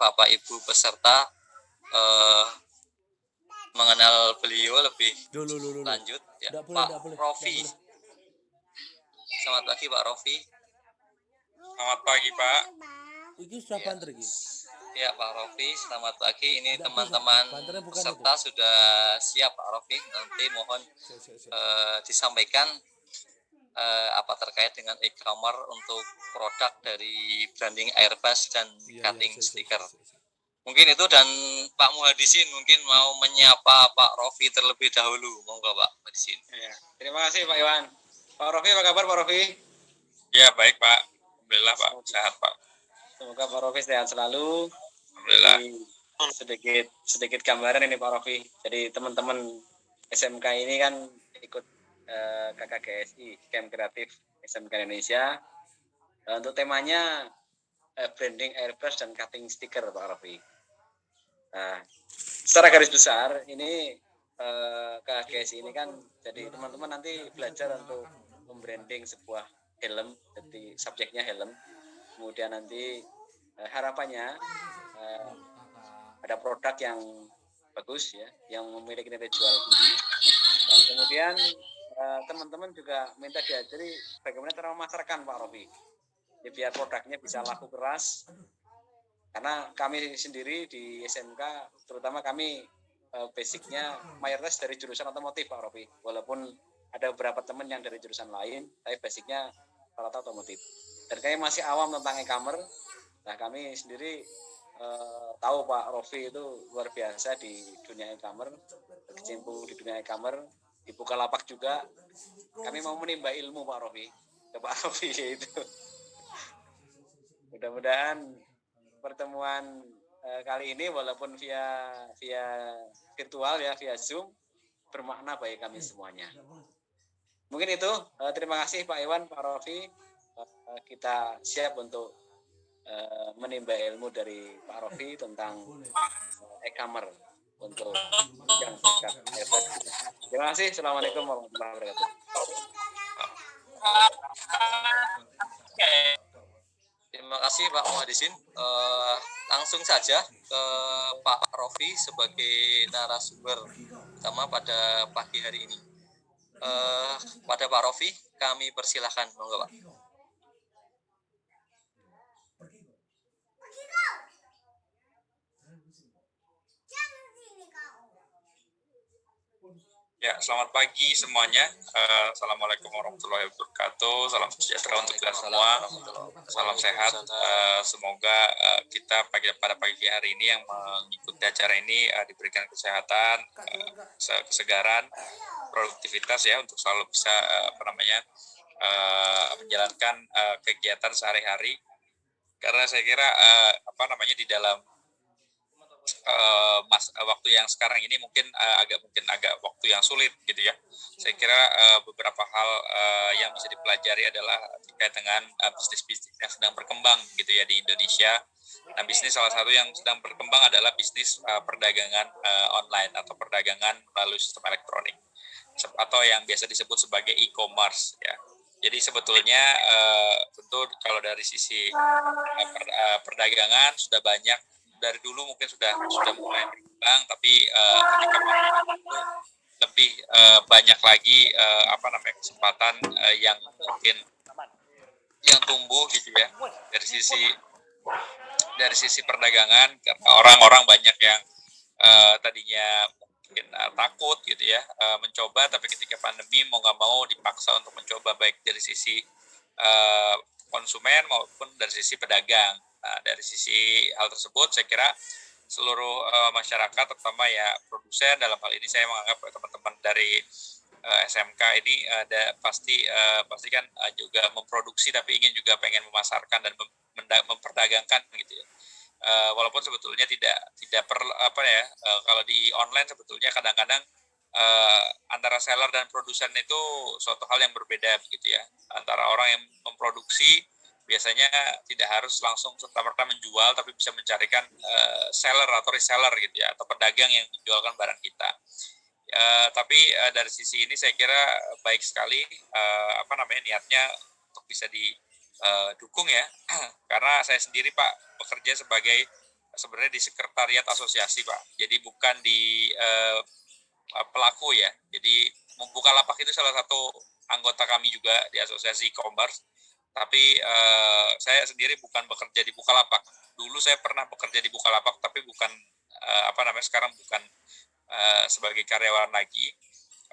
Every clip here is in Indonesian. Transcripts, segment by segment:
Bapak Ibu peserta mengenal beliau lebih lanjut ya. Pak Rofi. Selamat pagi Pak Rofi. Selamat pagi Pak. Iki sudah banter iki. Ya Pak Rofi, selamat pagi. Ini teman-teman peserta sudah siap Pak Rofi. Nanti mohon disampaikan apa terkait dengan e-commerce untuk produk dari branding Airbus dan cutting stiker. Mungkin itu, dan Pak Muhadisin mungkin mau menyapa Pak Rofi terlebih dahulu. Monggo Pak Muhadisin. Ya, terima kasih Pak Iwan. Pak Rofi, apa kabar Pak Rofi? Ya baik Pak, alhamdulillah Pak, sehat Pak. Semoga Pak Rofi sehat selalu. Alhamdulillah. Jadi, sedikit gambaran ini Pak Rofi. Jadi teman-teman SMK ini kan ikut KKGSI, Camp Kreatif SMK Indonesia. Untuk temanya branding Airbus dan cutting stiker Pak Rofi. Nah, secara garis besar ini KKGSI ini kan jadi teman-teman nanti belajar untuk membranding sebuah helm, jadi subjeknya helm. Kemudian nanti harapannya ada produk yang bagus ya, yang memiliki nilai jual tinggi. Dan kemudian teman-teman juga minta diajari bagaimana cara memasarkan Pak Rofi. Jadi biar produknya bisa laku keras. Karena kami sendiri di SMK, terutama kami basicnya mayoritas dari jurusan otomotif Pak Rofi. Walaupun ada beberapa teman yang dari jurusan lain, tapi basicnya rata-rata otomotif. Dan kami masih awam tentang e-commerce. Nah kami sendiri tahu Pak Rofi itu luar biasa di dunia e-commerce, berkecimpung di dunia e-commerce, di Bukalapak juga. Kami mau menimba ilmu Pak Rofi, ke Pak Rofi itu. Mudah-mudahan pertemuan kali ini walaupun via virtual ya, via Zoom, bermakna bagi kami semuanya. Mungkin itu, terima kasih Pak Iwan, Pak Rofi. Kita siap untuk menimba ilmu dari Pak Rofi tentang e-commerce untuk yang dekat Airbus. Terima kasih. Assalamualaikum warahmatullahi wabarakatuh. Terima kasih Pak Muhadisin. Langsung saja ke Pak Rofi sebagai narasumber utama pada pagi hari ini. Pada Pak Rofi, kami persilahkan. Monggo Pak. Ya, selamat pagi semuanya. Assalamualaikum warahmatullahi wabarakatuh. Salam sejahtera untuk kita semua. Salam sehat. Semoga kita pada pagi hari ini yang mengikuti acara ini diberikan kesehatan, kesegaran, produktivitas ya untuk selalu bisa menjalankan kegiatan sehari-hari. Karena saya kira di dalam waktu yang sekarang ini mungkin agak waktu yang sulit gitu ya. Saya kira beberapa hal yang bisa dipelajari adalah terkait dengan bisnis-bisnis yang sedang berkembang gitu ya di Indonesia. Nah, bisnis salah satu yang sedang berkembang adalah bisnis perdagangan online atau perdagangan melalui sistem elektronik atau yang biasa disebut sebagai e-commerce ya. Jadi sebetulnya tentu kalau dari sisi perdagangan sudah banyak dari dulu mungkin sudah mulai berkembang, tapi ketika itu lebih banyak lagi kesempatan yang mungkin yang tumbuh gitu ya dari sisi perdagangan, karena orang-orang banyak yang tadinya mungkin takut gitu ya mencoba, tapi ketika pandemi mau nggak mau dipaksa untuk mencoba, baik dari sisi konsumen maupun dari sisi pedagang. Nah, dari sisi hal tersebut saya kira seluruh masyarakat, terutama ya produsen, dalam hal ini saya menganggap teman-teman dari SMK ini pasti kan juga memproduksi tapi ingin juga pengen memasarkan dan memperdagangkan gitu ya. Walaupun sebetulnya tidak perlu kalau di online sebetulnya kadang-kadang antara seller dan produsen itu suatu hal yang berbeda begitu ya. Antara orang yang memproduksi biasanya tidak harus langsung serta-merta menjual, tapi bisa mencarikan seller atau reseller gitu ya, atau pedagang yang menjualkan barang kita. Tapi dari sisi ini saya kira baik sekali niatnya untuk bisa didukung ya. Karena saya sendiri Pak bekerja sebagai sebenarnya di sekretariat asosiasi Pak. Jadi bukan di pelaku ya. Jadi Bukalapak itu salah satu anggota kami juga di asosiasi e-commerce. Tapi saya sendiri bukan bekerja di Bukalapak. Dulu saya pernah bekerja di Bukalapak, tapi bukan sekarang bukan sebagai karyawan lagi.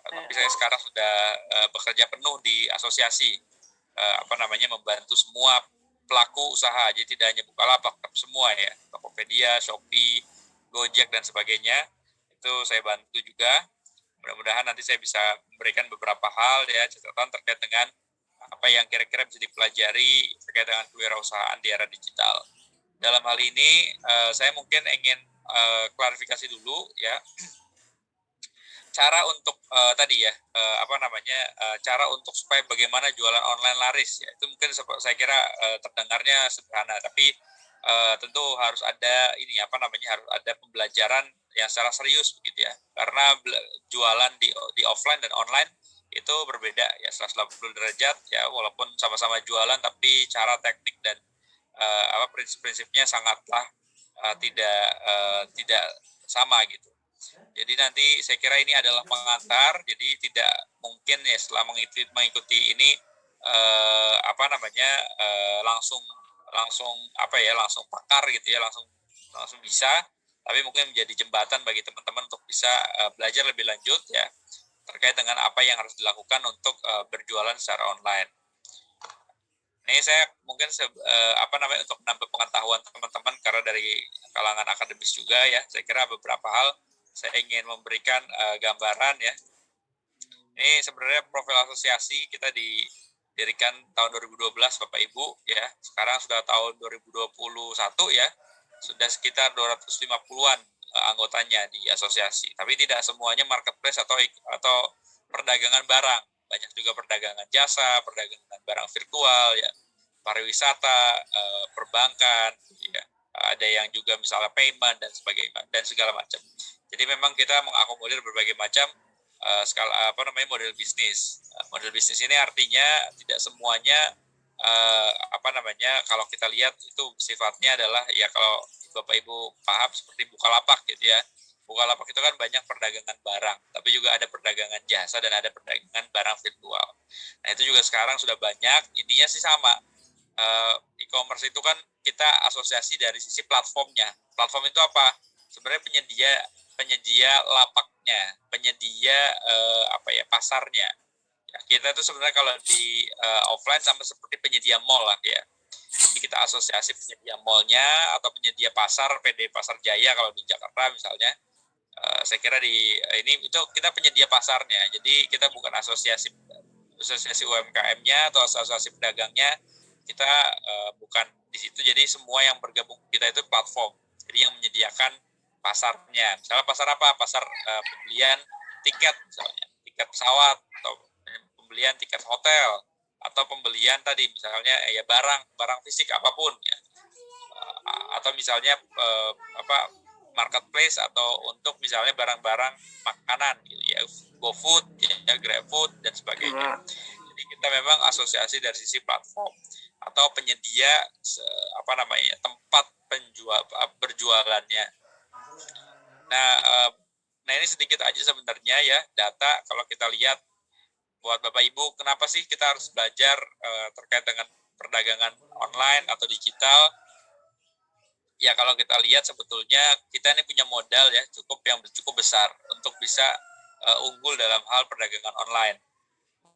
Tapi saya sekarang sudah bekerja penuh di asosiasi, membantu semua pelaku usaha. Jadi tidak hanya Bukalapak, tapi semua ya, Tokopedia, Shopee, Gojek dan sebagainya. Itu saya bantu juga. Mudah-mudahan nanti saya bisa memberikan beberapa hal ya, catatan terkait dengan apa yang kira-kira bisa dipelajari terkait dengan kewirausahaan di era digital. Dalam hal ini saya mungkin ingin klarifikasi dulu ya, cara untuk cara untuk supaya bagaimana jualan online laris ya, itu mungkin saya kira terdengarnya sederhana, tapi tentu harus ada harus ada pembelajaran yang secara serius begitu ya, karena jualan di offline dan online itu berbeda ya, 180 derajat ya, walaupun sama-sama jualan tapi cara teknik dan prinsip-prinsipnya sangatlah tidak sama gitu. Jadi nanti saya kira ini adalah pengantar, jadi tidak mungkin ya setelah mengikuti ini langsung pakar gitu ya, langsung bisa, tapi mungkin menjadi jembatan bagi teman-teman untuk bisa belajar lebih lanjut ya terkait dengan apa yang harus dilakukan untuk berjualan secara online. Ini saya mungkin untuk menambah pengetahuan teman-teman, karena dari kalangan akademis juga ya, saya kira beberapa hal saya ingin memberikan gambaran ya. Ini sebenarnya profil asosiasi kita didirikan tahun 2012 Bapak Ibu ya. Sekarang sudah tahun 2021 ya. Sudah sekitar 250-an anggotanya di asosiasi. Tapi tidak semuanya marketplace atau perdagangan barang. Banyak juga perdagangan jasa, perdagangan barang virtual ya, pariwisata, perbankan ya. Ada yang juga misalnya payment dan sebagainya dan segala macam. Jadi memang kita mengakomodir berbagai macam model bisnis. Model bisnis ini artinya tidak semuanya kalau kita lihat itu sifatnya adalah ya, kalau Bapak Ibu paham seperti Bukalapak gitu ya. Bukalapak itu kan banyak perdagangan barang, tapi juga ada perdagangan jasa dan ada perdagangan barang virtual. Nah itu juga sekarang sudah banyak. Intinya sih sama. E-commerce itu kan kita asosiasi dari sisi platformnya. Platform itu apa? Sebenarnya penyedia lapaknya, penyedia pasarnya. Ya, kita itu sebenarnya kalau di offline sama seperti penyedia mall lah ya. Jadi kita asosiasi penyedia mallnya atau penyedia pasar, PD Pasar Jaya kalau di Jakarta misalnya. Saya kira itu kita penyedia pasarnya. Jadi kita bukan asosiasi UMKM-nya atau asosiasi pedagangnya. Kita bukan di situ. Jadi semua yang bergabung kita itu platform. Jadi yang menyediakan pasarnya. Misalnya pasar apa? Pasar pembelian tiket misalnya, tiket pesawat, atau pembelian tiket hotel, atau pembelian tadi misalnya ya barang fisik apapun ya. Atau misalnya marketplace atau untuk misalnya barang-barang makanan gitu ya, GoFood ya, GrabFood dan sebagainya. Jadi kita memang asosiasi dari sisi platform atau penyedia tempat berjualannya. Nah ini sedikit aja sebenarnya ya data. Kalau kita lihat buat Bapak Ibu, kenapa sih kita harus belajar terkait dengan perdagangan online atau digital? Ya kalau kita lihat sebetulnya kita ini punya modal ya cukup besar untuk bisa unggul dalam hal perdagangan online.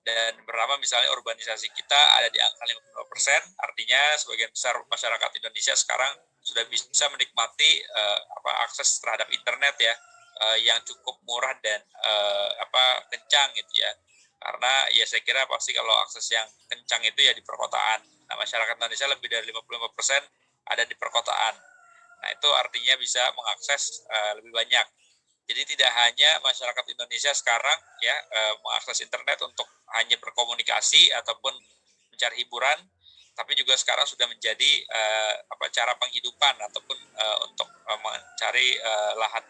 Dan berapa misalnya urbanisasi kita ada di angka 55%, artinya sebagian besar masyarakat Indonesia sekarang sudah bisa menikmati akses terhadap internet ya, yang cukup murah dan kencang gitu ya. Karena ya saya kira pasti kalau akses yang kencang itu ya di perkotaan. Nah, masyarakat Indonesia lebih dari 55% ada di perkotaan. Nah, itu artinya bisa mengakses lebih banyak. Jadi tidak hanya masyarakat Indonesia sekarang ya mengakses internet untuk hanya berkomunikasi ataupun mencari hiburan, tapi juga sekarang sudah menjadi cara penghidupan ataupun untuk mencari lahan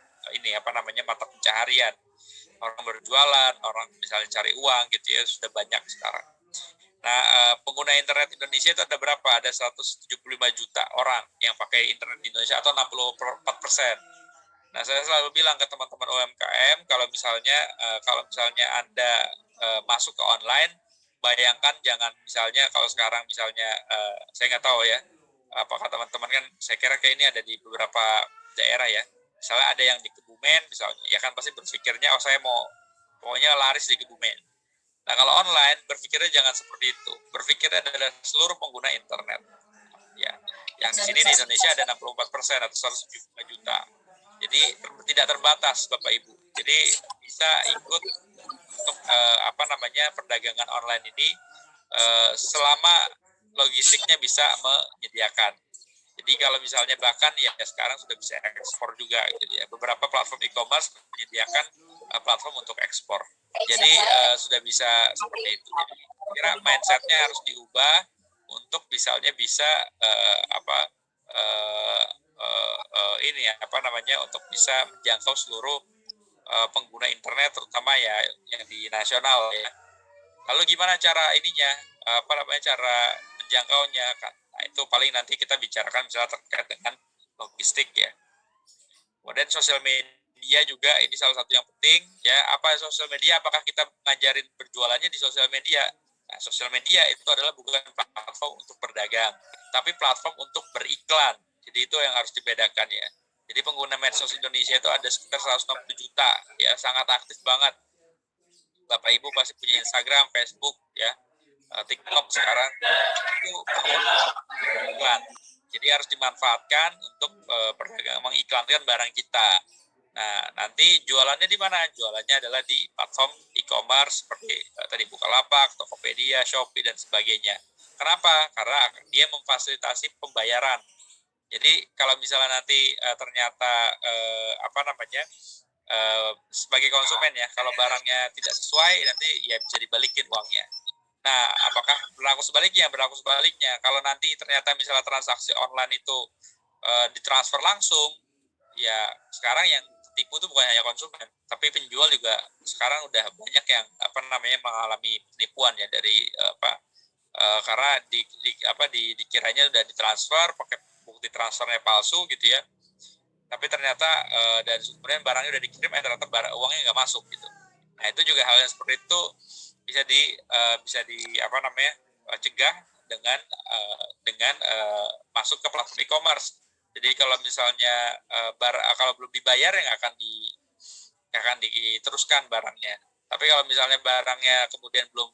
mata pencaharian. Orang berjualan, orang misalnya cari uang gitu ya, sudah banyak sekarang. Nah, pengguna internet Indonesia itu ada berapa? Ada 175 juta orang yang pakai internet di Indonesia atau 64%. Nah, saya selalu bilang ke teman-teman UMKM kalau misalnya Anda masuk ke online, bayangkan jangan misalnya kalau sekarang misalnya saya nggak tahu ya, apakah teman-teman kan saya kira kayak ini ada di beberapa daerah ya. Misalnya ada yang di Kebumen misalnya, ya kan pasti berpikirnya saya mau pokoknya laris di Kebumen. Nah, kalau online berpikirnya jangan seperti itu. Berpikirnya adalah seluruh pengguna internet. Ya, yang di sini di Indonesia ada 64% atau 175 juta. Jadi tidak terbatas Bapak Ibu. Jadi bisa ikut untuk perdagangan online ini selama logistiknya bisa menyediakan. Jadi kalau misalnya bahkan ya sekarang sudah bisa ekspor juga gitu ya. Beberapa platform e-commerce menyediakan platform untuk ekspor. Jadi sudah bisa seperti itu. Jadi kira mindsetnya harus diubah untuk misalnya bisa untuk bisa menjangkau seluruh pengguna internet terutama ya yang di nasional ya. Lalu gimana cara ininya cara menjangkaunya kan? Nah, itu paling nanti kita bicarakan misalnya terkait dengan logistik ya. Kemudian sosial media juga ini salah satu yang penting ya. Apa sosial media? Apakah kita ngajarin berjualannya di sosial media? Nah, sosial media itu adalah bukan platform untuk berdagang, tapi platform untuk beriklan. Jadi itu yang harus dibedakan ya. Jadi pengguna medsos Indonesia itu ada sekitar 160 juta ya, sangat aktif banget. Bapak Ibu pasti punya Instagram, Facebook ya, TikTok sekarang itu iklan. Jadi harus dimanfaatkan untuk perdagangan mengiklankan barang kita. Nah, nanti jualannya di mana? Jualannya adalah di platform e-commerce seperti tadi Bukalapak, Tokopedia, Shopee dan sebagainya. Kenapa? Karena dia memfasilitasi pembayaran. Jadi kalau misalnya nanti ternyata sebagai konsumen ya, kalau barangnya tidak sesuai nanti ya bisa dibalikin uangnya. Nah, apakah berlaku sebaliknya? Berlaku sebaliknya. Kalau nanti ternyata misalnya transaksi online itu ditransfer langsung, ya sekarang yang tipu itu bukan hanya konsumen, tapi penjual juga sekarang udah banyak yang mengalami penipuan ya dari karena dikiranya udah ditransfer pakai bukti transfernya palsu gitu ya. Tapi ternyata dan kemudian barangnya udah dikirim ternyata uangnya nggak masuk gitu. Nah, itu juga hal yang seperti itu bisa cegah dengan masuk ke platform e-commerce. Jadi kalau misalnya kalau belum dibayar yang akan diteruskan barangnya. Tapi kalau misalnya barangnya kemudian belum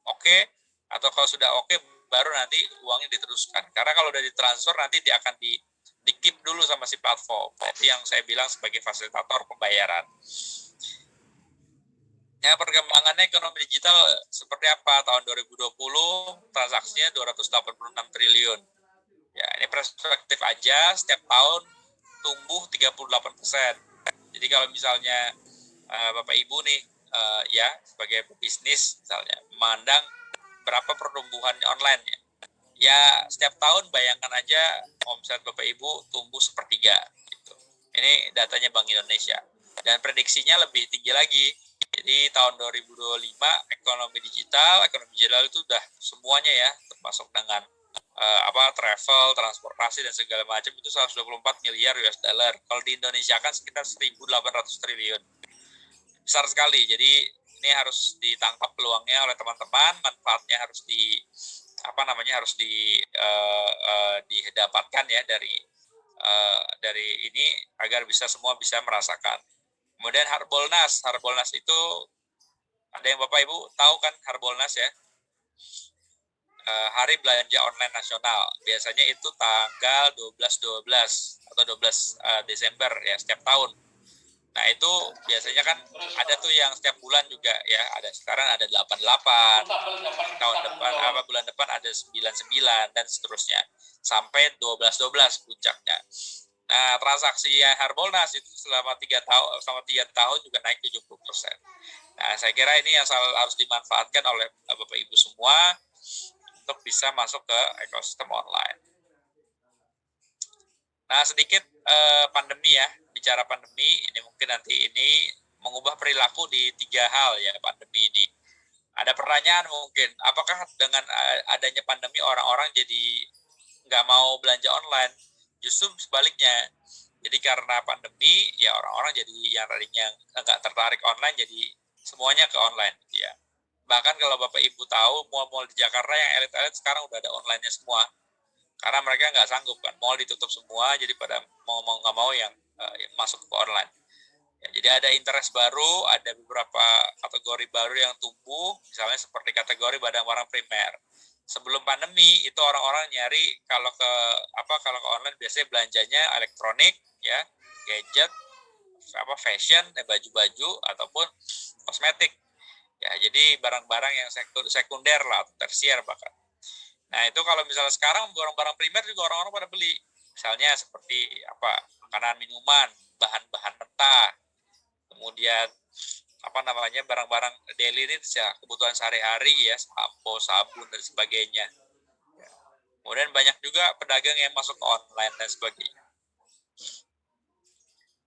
oke, atau kalau sudah oke baru nanti uangnya diteruskan. Karena kalau udah ditransfer nanti dia akan di-keep dulu sama si platform. Itu yang saya bilang sebagai fasilitator pembayaran. Ya, perkembangannya ekonomi digital seperti apa? Tahun 2020 transaksinya 286 triliun. Ya, ini perspektif aja, setiap tahun tumbuh 38%. Jadi kalau misalnya Bapak Ibu nih ya sebagai pebisnis misalnya memandang berapa pertumbuhan online ya. Ya, setiap tahun bayangkan aja omset Bapak Ibu tumbuh sepertiga gitu. Ini datanya Bank Indonesia. Dan prediksinya lebih tinggi lagi. Jadi tahun 2025 ekonomi digital itu udah semuanya ya, termasuk dengan travel, transportasi dan segala macam itu 124 miliar US dollar. Kalau di Indonesia kan sekitar 1.800 triliun. Besar sekali. Jadi ini harus ditangkap peluangnya oleh teman-teman, manfaatnya harus didapatkan ya dari ini agar semua bisa merasakan. Kemudian Harbolnas itu ada yang Bapak Ibu tahu kan Harbolnas ya? Hari Belanja Online Nasional. Biasanya itu tanggal 12 atau 12 Desember ya setiap tahun. Nah, itu biasanya kan ada tuh yang setiap bulan juga ya. Sekarang ada 88, tahun depan bulan depan ada 99 dan seterusnya sampai 12 puncaknya. Nah, transaksi Harbolnas itu selama 3 tahun juga naik 70%. Nah, saya kira ini yang harus dimanfaatkan oleh Bapak Ibu semua untuk bisa masuk ke ekosistem online. Nah, sedikit pandemi ya, bicara pandemi, ini mungkin nanti ini mengubah perilaku di 3 hal ya pandemi ini. Ada pertanyaan mungkin, apakah dengan adanya pandemi orang-orang jadi nggak mau belanja online? Justru sebaliknya. Jadi karena pandemi, ya orang-orang jadi yang tadinya nggak tertarik online, jadi semuanya ke online. Ya. Bahkan kalau Bapak Ibu tahu, mall-mall di Jakarta yang elit-elit sekarang udah ada online-nya semua. Karena mereka nggak sanggup kan, mall ditutup semua, jadi pada mau nggak mau yang masuk ke online. Ya, jadi ada interest baru, ada beberapa kategori baru yang tumbuh, misalnya seperti kategori barang-barang primer. Sebelum pandemi itu orang-orang nyari kalau ke online biasanya belanjanya elektronik, ya, gadget, fashion, baju-baju ataupun kosmetik. Ya, jadi barang-barang yang sekunder lah, atau tersier bahkan. Nah, itu kalau misalnya sekarang barang-barang primer juga orang-orang pada beli. Misalnya seperti makanan, minuman, bahan-bahan mentah, kemudian barang-barang daily needs ya, kebutuhan sehari-hari ya, sampo, sabun dan sebagainya. Kemudian banyak juga pedagang yang masuk ke online dan sebagainya.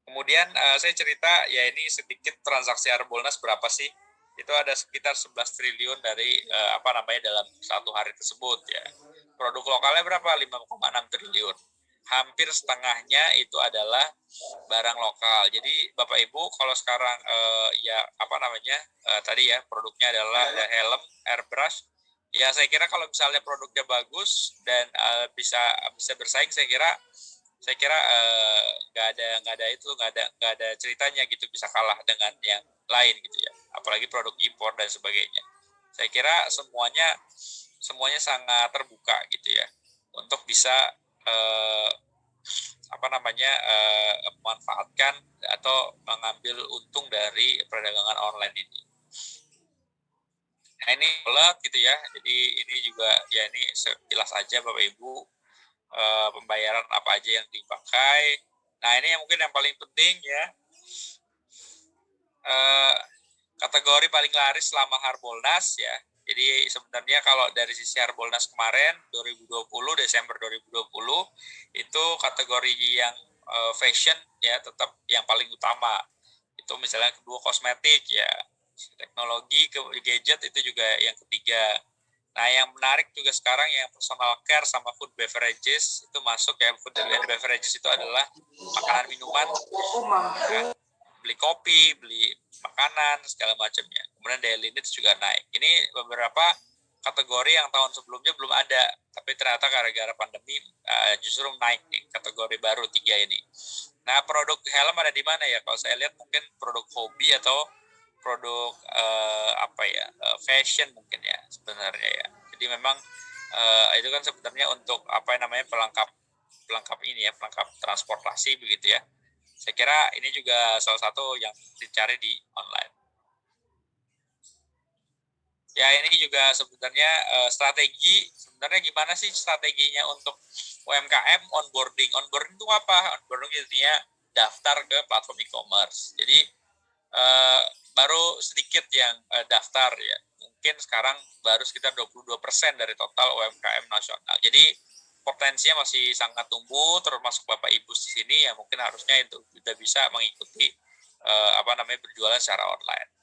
Kemudian saya cerita ya, ini sedikit transaksi Harbolnas berapa sih? Itu ada sekitar 11 triliun dari dalam satu hari tersebut ya. Produk lokalnya berapa? 5,6 triliun. Hampir setengahnya itu adalah barang lokal. Jadi Bapak Ibu kalau sekarang tadi ya produknya adalah helm, airbrush. Ya saya kira kalau misalnya produknya bagus dan bisa bersaing, saya kira nggak ada ceritanya gitu bisa kalah dengan yang lain gitu ya. Apalagi produk impor dan sebagainya. Saya kira semuanya sangat terbuka gitu ya untuk bisa memanfaatkan atau mengambil untung dari perdagangan online ini. Nah ini gitu ya, jadi ini juga ya ini sekilas aja Bapak Ibu pembayaran apa aja yang dipakai. Nah ini yang mungkin yang paling penting ya, kategori paling laris selama Harbolnas ya. Jadi sebenarnya kalau dari sisi Harbolnas kemarin 2020 Desember 2020 itu kategori yang fashion ya tetap yang paling utama. Itu misalnya kedua kosmetik ya, teknologi, gadget itu juga yang ketiga. Nah yang menarik juga sekarang yang personal care sama food beverages itu masuk ya. Food and beverages itu adalah makanan minuman ya, beli kopi, beli makanan segala macamnya. Kemudian daily needs juga naik. Ini beberapa kategori yang tahun sebelumnya belum ada, tapi ternyata gara-gara pandemi justru naik nih kategori baru 3 ini. Nah produk helm ada di mana ya? Kalau saya lihat mungkin produk hobi atau produk fashion mungkin ya sebenarnya ya. Jadi memang itu kan sebenarnya untuk pelengkap ini ya, pelengkap transportasi begitu ya. Saya kira ini juga salah satu yang dicari di online. Ya ini juga sebenarnya strategi, sebenarnya gimana sih strateginya untuk UMKM onboarding? Onboarding itu apa? Onboarding intinya daftar ke platform e-commerce. Jadi baru sedikit yang daftar ya. Mungkin sekarang baru sekitar 22% dari total UMKM nasional. Jadi potensinya masih sangat tumbuh, termasuk Bapak Ibu di sini yang mungkin harusnya itu sudah bisa mengikuti berjualan secara online.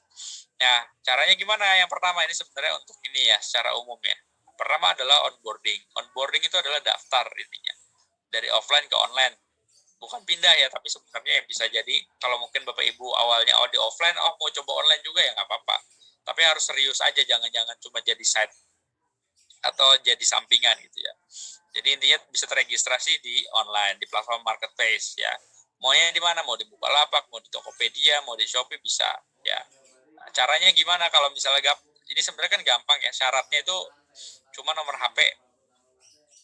Nah, caranya gimana? Yang pertama ini sebenarnya untuk ini ya, secara umum ya. Pertama adalah onboarding. Onboarding itu adalah daftar intinya. Dari offline ke online. Bukan pindah ya, tapi sebenarnya yang bisa jadi kalau mungkin Bapak Ibu awalnya di offline, mau coba online juga ya nggak apa-apa. Tapi harus serius aja, jangan cuma jadi side atau jadi sampingan gitu ya. Jadi intinya bisa terregistrasi di online, di platform marketplace ya. Maunya di mana? Mau di Bukalapak, mau di Tokopedia, mau di Shopee bisa ya. Nah, caranya gimana kalau misalnya ini sebenarnya kan gampang ya. Syaratnya itu cuma nomor HP.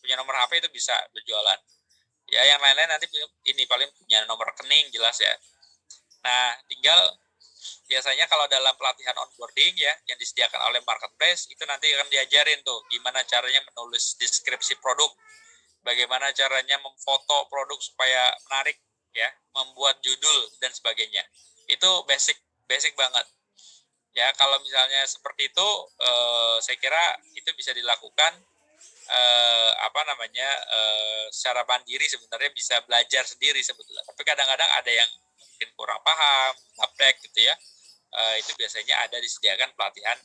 Punya nomor HP itu bisa berjualan. Ya yang lain-lain nanti ini paling punya nomor rekening jelas ya. Nah, tinggal biasanya kalau dalam pelatihan onboarding ya yang disediakan oleh marketplace itu nanti akan diajarin tuh gimana caranya menulis deskripsi produk, bagaimana caranya memfoto produk supaya menarik ya, membuat judul dan sebagainya. Itu basic banget. Ya kalau misalnya seperti itu saya kira itu bisa dilakukan secara mandiri, sebenarnya bisa belajar sendiri sebetulnya. Tapi kadang-kadang ada yang mungkin kurang paham, gaptek gitu ya. Itu biasanya ada disediakan pelatihan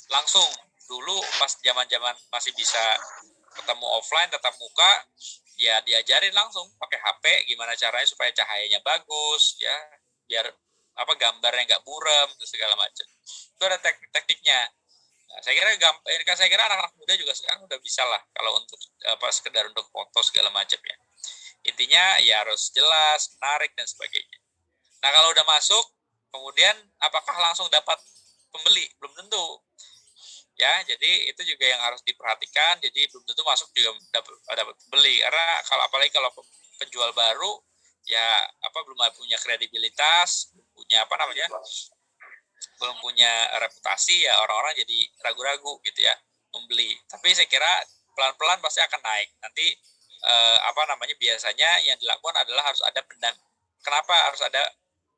langsung. Dulu pas zaman-zaman masih bisa ketemu offline tetap muka, ya diajarin langsung pakai HP gimana caranya supaya cahayanya bagus ya, biar apa gambarnya nggak buram segala macam. Itu ada tekniknya. Nah, saya kira anak-anak muda juga sekarang udah bisa lah kalau untuk sekedar untuk foto segala macam ya. Intinya ya harus jelas, menarik dan sebagainya. Nah, kalau udah masuk, kemudian apakah langsung dapat pembeli? Belum tentu. Ya, jadi itu juga yang harus diperhatikan. Jadi belum tentu masuk juga dapat pembeli, karena apalagi kalau penjual baru ya belum punya kredibilitas, belum punya reputasi, ya orang-orang jadi ragu-ragu gitu ya membeli. Tapi saya kira pelan-pelan pasti akan naik. Nanti biasanya yang dilakukan adalah harus ada kenapa harus ada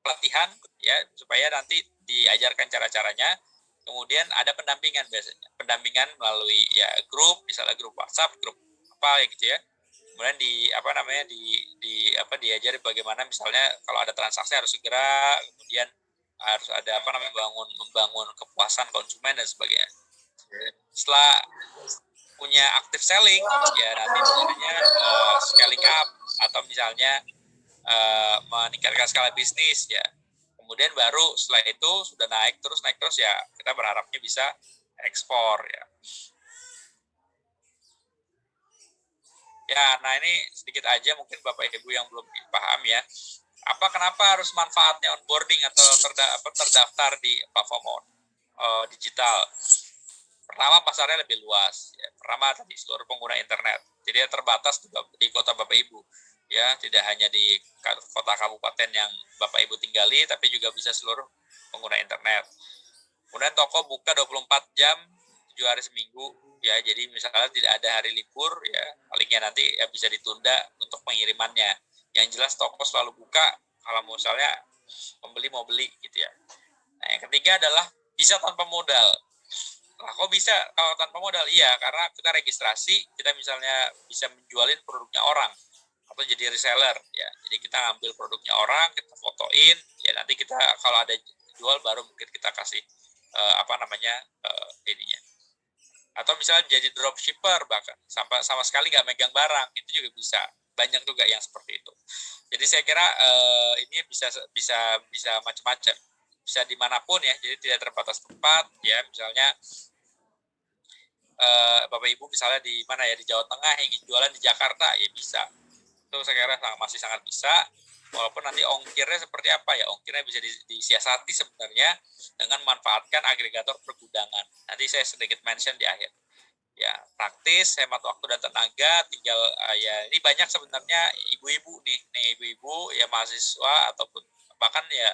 pelatihan ya, supaya nanti diajarkan cara-caranya. Kemudian ada pendampingan, biasanya pendampingan melalui ya grup, misalnya grup WhatsApp, grup apa ya gitu ya. Kemudian diajari bagaimana misalnya kalau ada transaksi harus segera, kemudian harus ada membangun kepuasan konsumen dan sebagainya. Setelah punya active selling ya, nanti misalnya scaling up atau misalnya meningkatkan skala bisnis ya. Kemudian baru setelah itu sudah naik terus ya, kita berharapnya bisa ekspor ya. Ya, nah ini sedikit aja mungkin Bapak Ibu yang belum paham ya. Kenapa harus manfaatnya onboarding atau terdaftar di platform digital? Pertama, pasarnya lebih luas. Ya. Pertama tadi seluruh pengguna internet. Jadi terbatas di kota Bapak Ibu. Ya, tidak hanya di kota kabupaten yang Bapak Ibu tinggali, tapi juga bisa seluruh pengguna internet. Kemudian toko buka 24 jam 7 hari seminggu. Ya, jadi misalnya tidak ada hari libur ya, palingnya nanti ya bisa ditunda untuk pengirimannya. Yang jelas toko selalu buka kalau misalnya pembeli mau beli gitu ya. Nah, yang ketiga adalah bisa tanpa modal. Nah, kok bisa kalau tanpa modal? Iya, karena kita registrasi, kita misalnya bisa menjualin produknya orang atau jadi reseller ya. Jadi kita ngambil produknya orang, kita fotoin, ya nanti kita kalau ada jual baru mungkin kita kasih ininya. Atau misalnya jadi dropshipper, bahkan sama sekali nggak megang barang, itu juga bisa. Banyak juga yang seperti itu. Jadi saya kira ini bisa macam-macam, bisa dimanapun ya. Jadi tidak terbatas tempat ya. Misalnya Bapak Ibu misalnya di mana ya, di Jawa Tengah ingin jualan di Jakarta ya bisa. Itu saya kira masih sangat bisa. Walaupun nanti ongkirnya seperti apa ya, ongkirnya bisa disiasati sebenarnya dengan manfaatkan agregator pergudangan. Nanti saya sedikit mention di akhir. Ya, praktis, hemat waktu dan tenaga, tinggal ya ini banyak sebenarnya ibu-ibu nih ibu-ibu ya, mahasiswa ataupun bahkan ya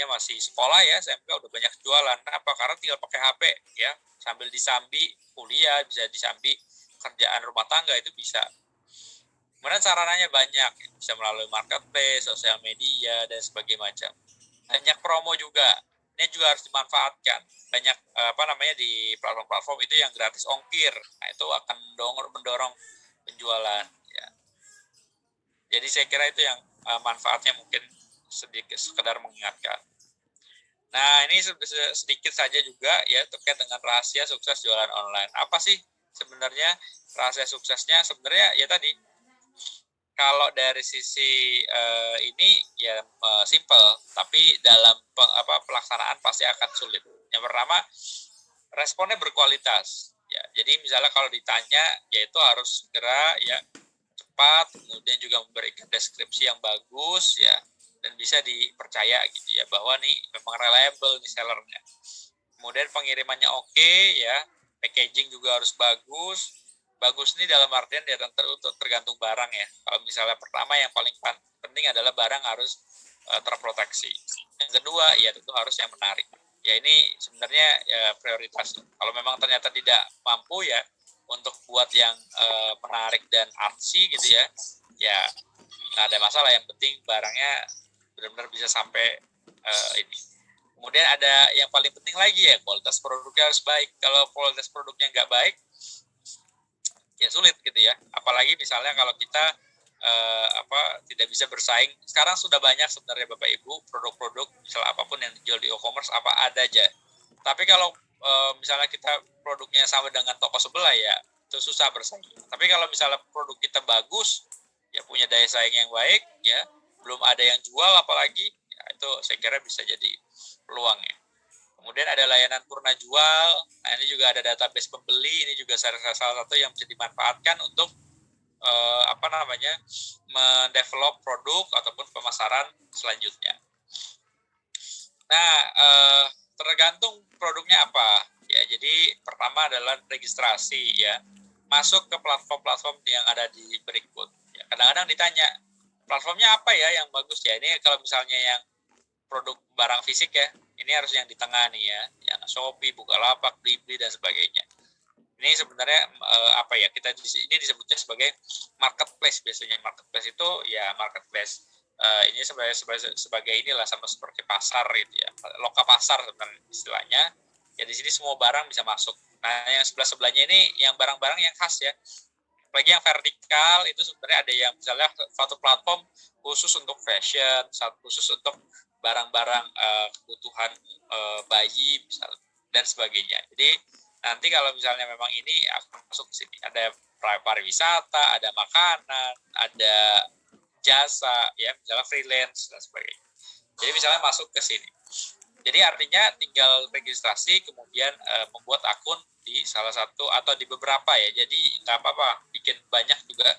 masih sekolah ya, SMK udah banyak jualan. Kenapa? Karena tinggal pakai HP ya, sambil disambi kuliah, bisa disambi kerjaan rumah tangga, itu bisa. Kemudian sarananya banyak, bisa melalui marketplace, sosial media, dan sebagainya macam. Banyak promo juga, ini juga harus dimanfaatkan. Banyak di platform-platform itu yang gratis ongkir, nah itu akan mendorong penjualan. Ya. Jadi saya kira itu yang manfaatnya mungkin sekedar mengingatkan. Nah, ini sedikit saja juga ya terkait dengan rahasia sukses jualan online. Apa sih sebenarnya rahasia suksesnya? Sebenarnya ya tadi, kalau dari sisi ini ya simple, tapi dalam pelaksanaan pasti akan sulit. Yang pertama, responnya berkualitas. Ya, jadi misalnya kalau ditanya, yaitu harus segera ya, cepat, kemudian juga memberikan deskripsi yang bagus ya, dan bisa dipercaya gitu ya, bahwa nih memang reliable nih sellernya. Kemudian pengirimannya oke ya, packaging juga harus bagus. Bagus nih dalam artian ya tergantung barang ya. Kalau misalnya pertama yang paling penting adalah barang harus terproteksi. Yang kedua ya tentu harus yang menarik. Ya ini sebenarnya ya prioritas. Kalau memang ternyata tidak mampu ya untuk buat yang menarik dan artsy gitu ya, ya nggak ada masalah. Yang penting barangnya benar-benar bisa sampai ini. Kemudian ada yang paling penting lagi ya, kualitas produknya harus baik. Kalau kualitas produknya nggak baik, ya sulit gitu ya. Apalagi misalnya kalau kita tidak bisa bersaing. Sekarang sudah banyak sebenarnya Bapak Ibu produk-produk misalnya apapun yang dijual di e-commerce apa ada aja. Tapi kalau misalnya kita produknya sama dengan toko sebelah ya itu susah bersaing. Tapi kalau misalnya produk kita bagus, ya punya daya saing yang baik, ya belum ada yang jual apalagi, ya itu saya kira bisa jadi peluang ya. Kemudian ada layanan purna jual, nah ini juga ada database pembeli, ini juga salah satu yang bisa dimanfaatkan untuk mendevelop produk ataupun pemasaran selanjutnya. Nah, tergantung produknya apa. Ya, jadi pertama adalah registrasi ya. Masuk ke platform-platform yang ada di berikut. Ya, kadang-kadang ditanya, platformnya apa ya yang bagus ya? Ini kalau misalnya yang produk barang fisik ya, ini harus yang di tengah nih ya, yang Shopee, Bukalapak, Blibli dan sebagainya. Ini sebenarnya kita ini disebutnya sebagai marketplace. Biasanya marketplace itu ya marketplace ini sebagai inilah sama seperti pasar gitu ya, loka pasar sebenarnya istilahnya. Ya di sini semua barang bisa masuk. Nah yang sebelahnya ini yang barang-barang yang khas ya, apalagi yang vertikal itu sebenarnya ada yang misalnya satu platform khusus untuk fashion, satu khusus untuk barang-barang kebutuhan bayi misalnya dan sebagainya. Jadi nanti kalau misalnya memang ini akan masuk ke sini, ada pariwisata, ada makanan, ada jasa, ya misalnya freelance dan sebagainya. Jadi misalnya masuk ke sini. Jadi artinya tinggal registrasi kemudian membuat akun di salah satu atau di beberapa ya. Jadi nggak apa-apa bikin banyak juga.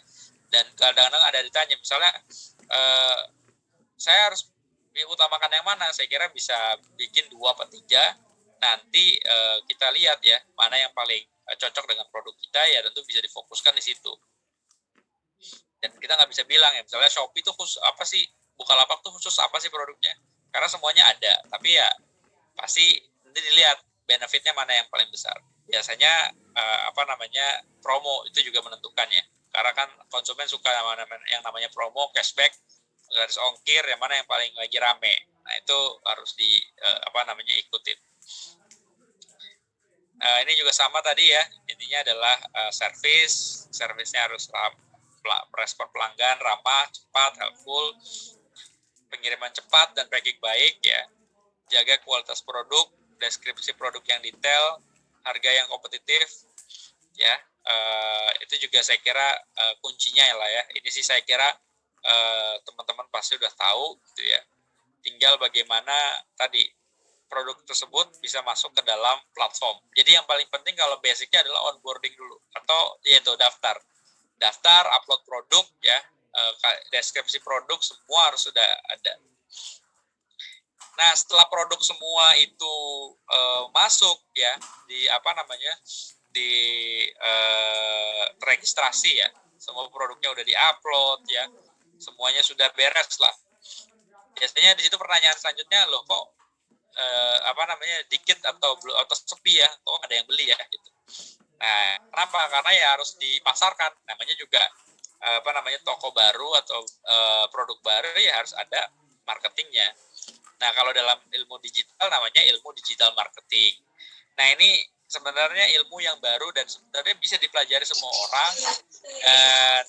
Dan kadang-kadang ada ditanya misalnya saya harus utamakan yang mana? Saya kira bisa bikin 2 atau 3. Nanti kita lihat ya mana yang paling cocok dengan produk kita ya, tentu bisa difokuskan di situ. Dan kita nggak bisa bilang ya misalnya Shopee itu khusus apa sih, Bukalapak tuh khusus apa sih produknya, karena semuanya ada, tapi ya pasti nanti dilihat benefitnya mana yang paling besar. Biasanya promo itu juga menentukan ya, karena kan konsumen suka yang namanya promo, cashback, garis ongkir, yang mana yang paling lagi rame. Nah itu harus ikutin. Ini juga sama tadi ya, intinya adalah servisnya harus respon pelanggan ramah, cepat, helpful, pengiriman cepat dan packing baik ya, jaga kualitas produk, deskripsi produk yang detail, harga yang kompetitif ya, itu juga saya kira kuncinya lah ya. Ini sih saya kira teman-teman pasti udah tahu gitu ya, tinggal bagaimana tadi produk tersebut bisa masuk ke dalam platform. Jadi yang paling penting kalau basicnya adalah onboarding dulu, atau yaitu daftar, upload produk ya, deskripsi produk semua harus sudah ada. Nah setelah produk semua itu masuk ya di registrasi ya, semua produknya udah diupload ya, semuanya sudah beres lah. Biasanya di situ pertanyaan selanjutnya, loh kok dikit atau sepi ya, kok ada yang beli ya gitu. Nah, kenapa? Karena ya harus dipasarkan. Namanya juga toko baru atau produk baru ya harus ada marketingnya. Nah, kalau dalam ilmu digital namanya ilmu digital marketing. Nah, ini sebenarnya ilmu yang baru dan sebenarnya bisa dipelajari semua orang, dan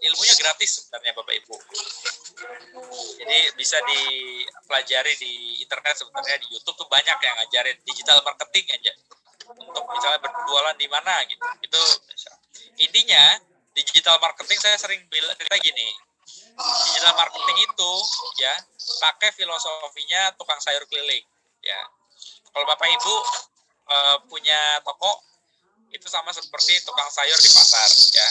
ilmunya gratis sebenarnya Bapak Ibu. Jadi bisa dipelajari di internet, sebenarnya di YouTube tuh banyak yang ngajarin digital marketing aja. Untuk misalnya berjualan di mana gitu. Itu intinya digital marketing, saya sering bilang cerita gini. Digital marketing itu ya pakai filosofinya tukang sayur keliling ya. Kalau Bapak Ibu punya toko, itu sama seperti tukang sayur di pasar ya.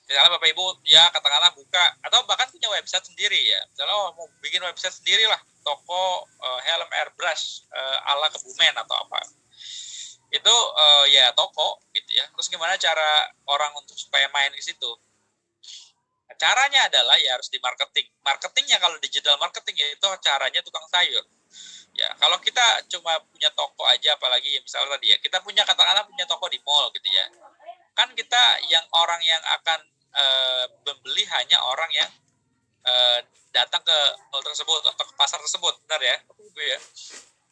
Misalnya Bapak Ibu ya katakanlah buka atau bahkan punya website sendiri ya. Misalnya mau bikin website sendiri lah, toko helm airbrush ala Kebumen atau apa. Itu ya toko gitu ya. Terus gimana cara orang untuk supaya main di situ? Caranya adalah ya harus di marketing. Marketingnya kalau digital marketing itu caranya tukang sayur. Ya, kalau kita cuma punya toko aja, apalagi ya misalnya tadi ya, kita katakanlah punya toko di mall gitu ya. Kan kita orang yang akan membeli hanya orang yang datang ke mall tersebut atau ke pasar tersebut, benar ya, Ibu ya.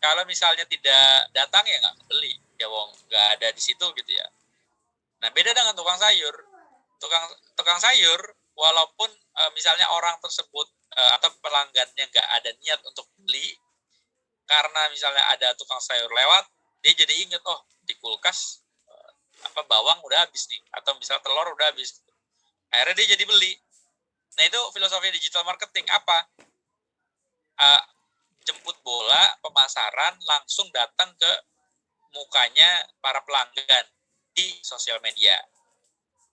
Kalau misalnya tidak datang ya nggak beli, ya wong nggak ada di situ gitu ya. Nah beda dengan tukang sayur. Tukang sayur, walaupun misalnya orang tersebut atau pelanggannya nggak ada niat untuk beli, karena misalnya ada tukang sayur lewat, dia jadi inget, oh di kulkas bawang udah habis nih, atau misal telur udah habis. Akhirnya dia jadi beli. Nah itu filosofi digital marketing apa? Jemput bola pemasaran langsung datang ke mukanya para pelanggan di sosial media.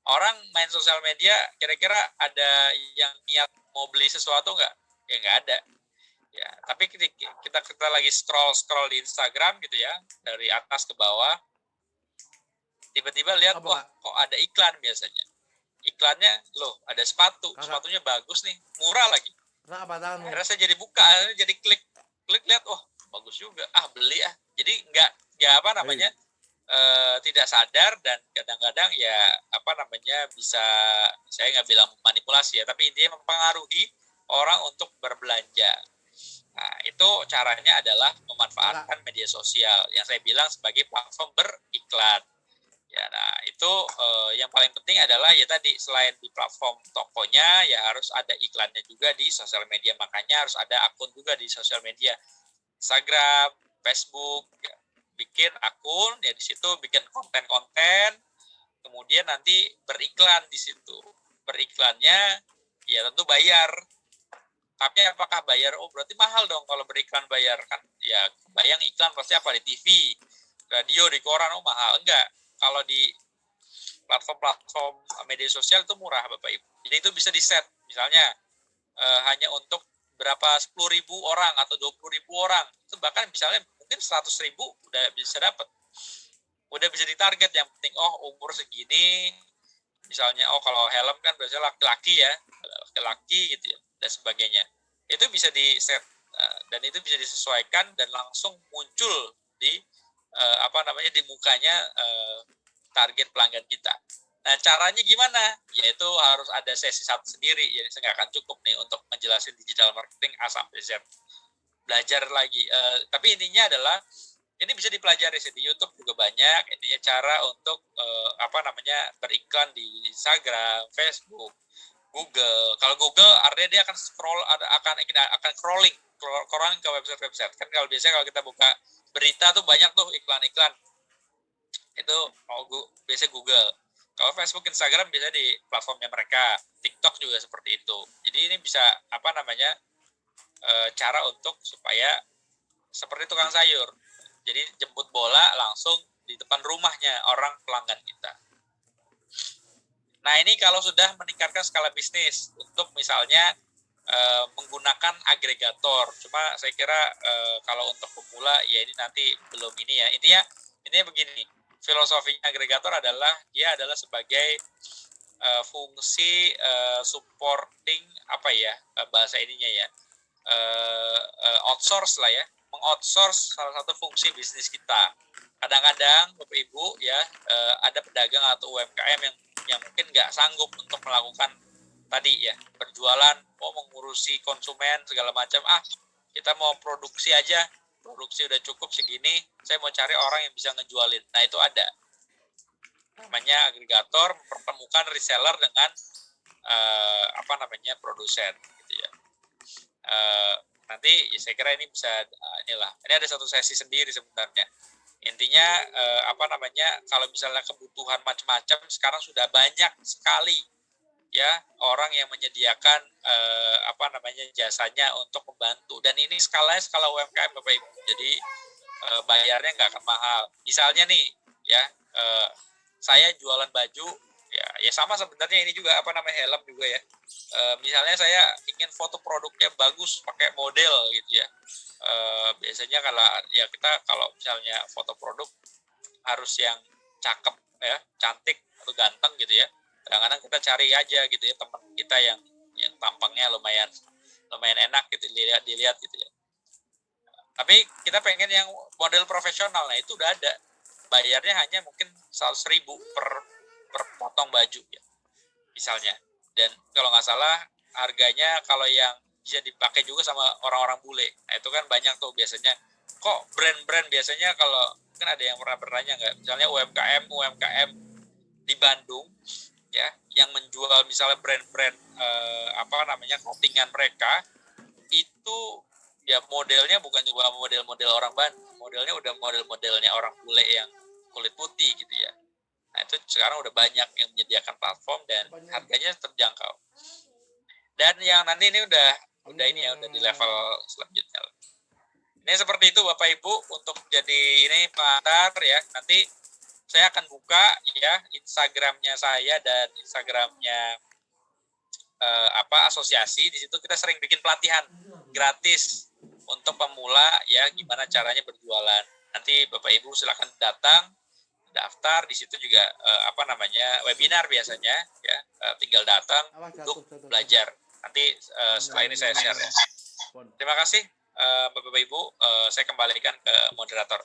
Orang main sosial media kira-kira ada yang niat mau beli sesuatu nggak? Ya nggak ada. Ya, tapi kita lagi scroll di Instagram gitu ya, dari atas ke bawah, tiba-tiba lihat, wah kok ada iklan biasanya. Iklannya, loh ada sepatunya bagus nih, murah lagi. Akhirnya saya jadi buka, jadi klik lihat, wah bagus juga, beli ah. Jadi nggak tidak sadar, dan kadang-kadang ya bisa, saya nggak bilang manipulasi ya, tapi intinya mempengaruhi orang untuk berbelanja. Nah, itu caranya adalah memanfaatkan media sosial yang saya bilang sebagai platform beriklan. Ya, nah itu yang paling penting adalah ya tadi, selain di platform tokonya ya harus ada iklannya juga di sosial media. Makanya harus ada akun juga di sosial media, Instagram, Facebook. Ya. Bikin akun ya, di situ bikin konten-konten, kemudian nanti beriklan di situ. Beriklannya ya tentu bayar. Tapi apakah bayar? Oh berarti mahal dong kalau beriklan bayar kan? Ya bayang iklan pasti apa, di TV, radio, di koran, oh mahal. Enggak. Kalau di platform media sosial itu murah Bapak Ibu. Jadi itu bisa di set. Misalnya hanya untuk berapa 10.000 orang atau 20.000 orang. Itu bahkan misalnya mungkin 100.000 udah bisa dapat. Udah bisa ditarget. Yang penting umur segini. Misalnya kalau helm kan biasanya laki-laki ya. Laki-laki gitu ya. Dan sebagainya. Itu bisa di set. Dan itu bisa disesuaikan dan langsung muncul di di mukanya target pelanggan kita. Nah, caranya gimana? Yaitu harus ada sesi satu sendiri. Jadi saya nggak akan cukup nih untuk menjelaskan digital marketing A sampai Z. Belajar lagi. Tapi intinya adalah ini bisa dipelajari di YouTube juga banyak. Intinya cara untuk beriklan di Instagram, Facebook, Google. Kalau Google artinya dia akan akan crawling ke website. Kan kalau biasanya kalau kita buka berita tuh banyak tuh iklan-iklan. Itu biasanya Google. Kalau Facebook, Instagram bisa di platformnya mereka. TikTok juga seperti itu. Jadi ini bisa cara untuk supaya seperti tukang sayur. Jadi jemput bola langsung di depan rumahnya orang pelanggan kita. Nah ini kalau sudah meningkatkan skala bisnis untuk misalnya menggunakan agregator. Cuma saya kira kalau untuk pemula ya ini nanti belum ini ya. Intinya begini, filosofi agregator adalah dia adalah sebagai fungsi supporting bahasa ininya ya, outsource lah ya, mengoutsource salah satu fungsi bisnis kita. Kadang-kadang Bapak Ibu ya ada pedagang atau UMKM yang mungkin nggak sanggup untuk melakukan tadi ya, berjualan, mengurusi konsumen segala macam. Kita mau produksi aja, produksi udah cukup segini, saya mau cari orang yang bisa ngejualin. Nah itu ada namanya agregator, mempertemukan reseller dengan produsen gitu ya. Nanti ya saya kira ini bisa ini ada satu sesi sendiri sebenarnya. Intinya kalau misalnya kebutuhan macam-macam sekarang sudah banyak sekali ya orang yang menyediakan jasanya untuk membantu, dan ini skala UMKM Bapak Ibu. Jadi bayarnya nggak akan mahal. Misalnya nih ya saya jualan baju ya sama sebenarnya ini juga helm juga ya. Misalnya saya ingin foto produknya bagus pakai model gitu ya. Biasanya kalau misalnya foto produk harus yang cakep ya, cantik atau ganteng gitu ya. Kadang-kadang kita cari aja gitu ya teman kita yang tampangnya lumayan enak gitu dilihat gitu ya. Tapi kita pengen yang model profesional, nah itu udah ada. Bayarnya hanya mungkin 100.000 per potong baju ya, misalnya. Dan kalau nggak salah harganya kalau yang bisa dipakai juga sama orang-orang bule. Nah itu kan banyak tuh biasanya. Kok brand-brand biasanya kalau kan ada yang pernah bertanya nggak? Misalnya UMKM di Bandung ya yang menjual misalnya brand-brand coatingan mereka itu ya modelnya bukan juga model-model orang Bandung, modelnya udah model-modelnya orang bule yang kulit putih gitu ya. Nah itu sekarang udah banyak yang menyediakan platform dan harganya terjangkau. Dan yang nanti ini udah ini ya, udah di level selanjutnya. Ini seperti itu Bapak Ibu, untuk jadi ini pengantar ya. Nanti saya akan buka ya Instagramnya saya dan Instagramnya asosiasi. Di situ kita sering bikin pelatihan gratis untuk pemula ya, gimana caranya berjualan. Nanti Bapak Ibu silakan datang, daftar. Di situ juga webinar biasanya ya, tinggal datang untuk belajar. Nanti setelah ini saya share ya. Terima kasih Bapak Ibu, saya kembalikan ke moderator.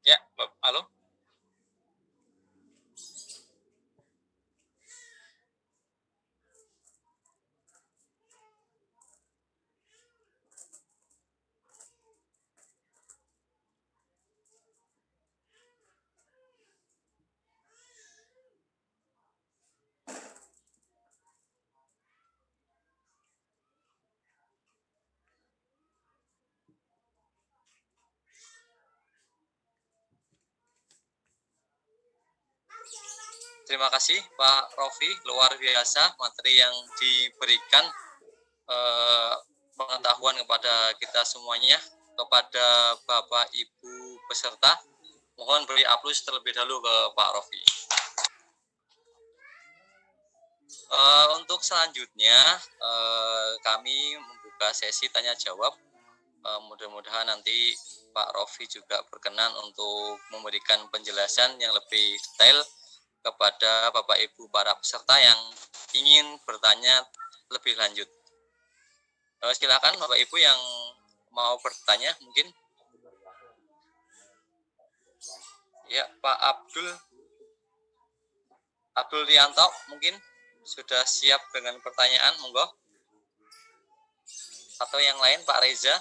Ya, halo. Terima kasih Pak Rofi, luar biasa materi yang diberikan, pengetahuan kepada kita semuanya. Kepada Bapak Ibu peserta, mohon beri aplaus terlebih dahulu ke Pak Rofi. Untuk selanjutnya kami membuka sesi tanya jawab. Mudah-mudahan nanti Pak Rofi juga berkenan untuk memberikan penjelasan yang lebih detail kepada Bapak Ibu para peserta yang ingin bertanya lebih lanjut. Silakan Bapak Ibu yang mau bertanya mungkin. Ya, Pak Abdul Rianto mungkin sudah siap dengan pertanyaan, monggo. Atau yang lain Pak Reza.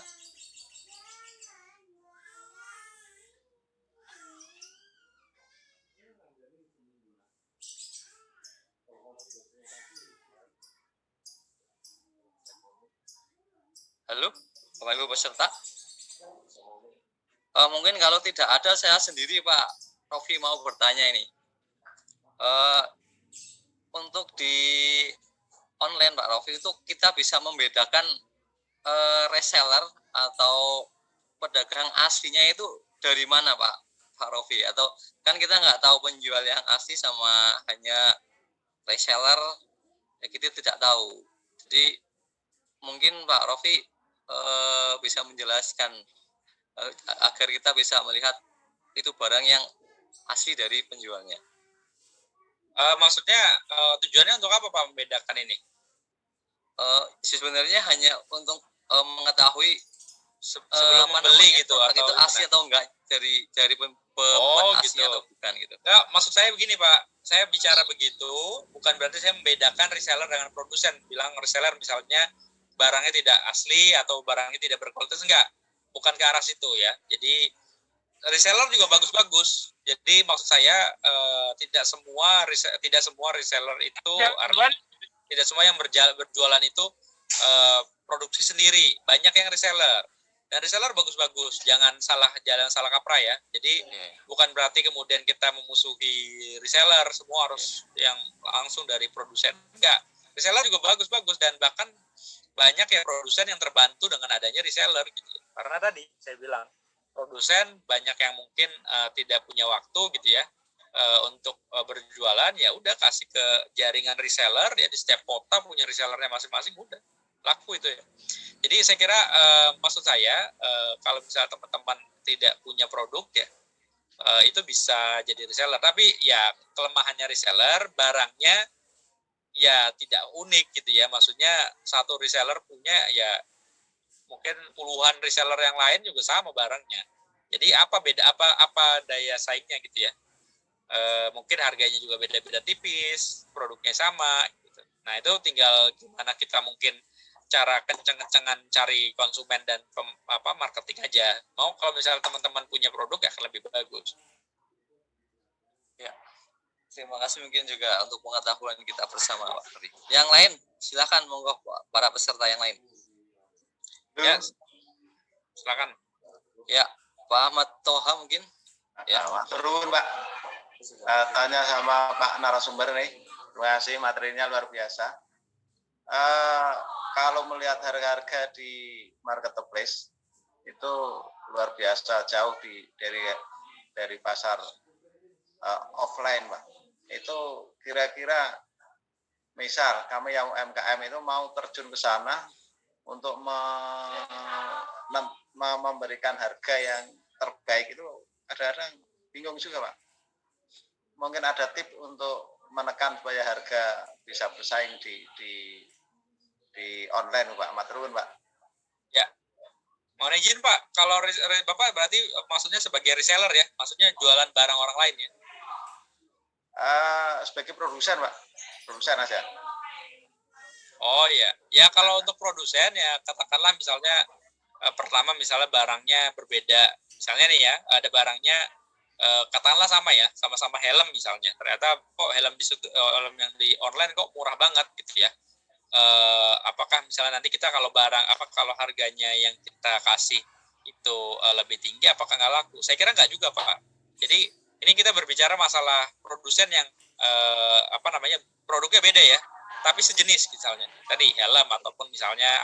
Halo, Bapak Ibu peserta. Mungkin kalau tidak ada, saya sendiri Pak Rofi mau bertanya ini. Untuk di online Pak Rofi itu kita bisa membedakan reseller atau pedagang aslinya itu dari mana Pak Rofi? Atau kan kita nggak tahu penjual yang asli sama hanya reseller, ya kita tidak tahu. Jadi mungkin Pak Rofi bisa menjelaskan agar kita bisa melihat itu barang yang asli dari penjualnya. Maksudnya tujuannya untuk apa Pak membedakan ini? Sebenarnya hanya untuk mengetahui sebelum membeli gitu, atau itu asli atau enggak dari pembuat asli gitu, atau bukan gitu. Ya, maksud saya begini Pak, saya bicara begitu bukan berarti saya membedakan reseller dengan produsen. Bilang reseller misalnya barangnya tidak asli atau barangnya tidak berkualitas, enggak, bukan ke arah situ ya. Jadi reseller juga bagus-bagus. Jadi maksud saya tidak semua reseller itu tidak semua yang berjualan itu produksi sendiri. Banyak yang reseller. Dan reseller bagus-bagus. Jangan salah kaprah ya. Jadi bukan berarti kemudian kita memusuhi reseller, semua harus yang langsung dari produsen. Enggak. Reseller juga bagus-bagus, dan bahkan banyak ya produsen yang terbantu dengan adanya reseller gitu. Karena tadi saya bilang produsen banyak yang mungkin tidak punya waktu gitu ya untuk berjualan, ya udah kasih ke jaringan reseller ya, di setiap kota punya resellernya masing-masing, udah laku itu ya. Jadi saya kira maksud saya kalau misalnya teman-teman tidak punya produk ya itu bisa jadi reseller, tapi ya kelemahannya reseller barangnya ya tidak unik gitu ya. Maksudnya satu reseller punya ya mungkin puluhan reseller yang lain juga sama barangnya. Jadi apa daya saingnya gitu ya. Mungkin harganya juga beda-beda tipis, produknya sama gitu. Nah, itu tinggal gimana kita mungkin cara kenceng-kencengan cari konsumen dan marketing aja. Mau kalau misalnya teman-teman punya produk ya akan lebih bagus. Ya, terima kasih mungkin juga untuk pengetahuan kita bersama Pak Ferry. Yang lain, silakan monggo para peserta yang lain. Ya, silakan. Ya, Pak Ahmad Toha mungkin. Ya, Turun Pak. Tanya sama Pak narasumber nih. Terima kasih, materinya luar biasa. Kalau melihat harga-harga di marketplace itu luar biasa jauh dari pasar offline, Pak. Itu kira-kira misal kami yang UMKM itu mau terjun ke sana untuk memberikan harga yang terbaik itu kadang-kadang bingung juga, Pak. Mungkin ada tips untuk menekan supaya harga bisa bersaing di online, Pak. Maturun, Pak. Ya. Mohon izin, Pak. Kalau Bapak berarti maksudnya sebagai reseller ya? Maksudnya jualan barang orang lain ya? Sebagai produsen, Pak. Produsen aja. Oh iya. Ya kalau untuk produsen ya katakanlah misalnya pertama misalnya barangnya berbeda. Misalnya nih ya, ada barangnya katakanlah sama ya, sama-sama helm misalnya. Ternyata kok helm helm yang di online kok murah banget gitu ya. Apakah misalnya nanti kita kalau kalau harganya yang kita kasih itu lebih tinggi, apakah nggak laku? Saya kira nggak juga, Pak. Jadi ini kita berbicara masalah produsen yang produknya beda ya, tapi sejenis misalnya tadi helm ataupun misalnya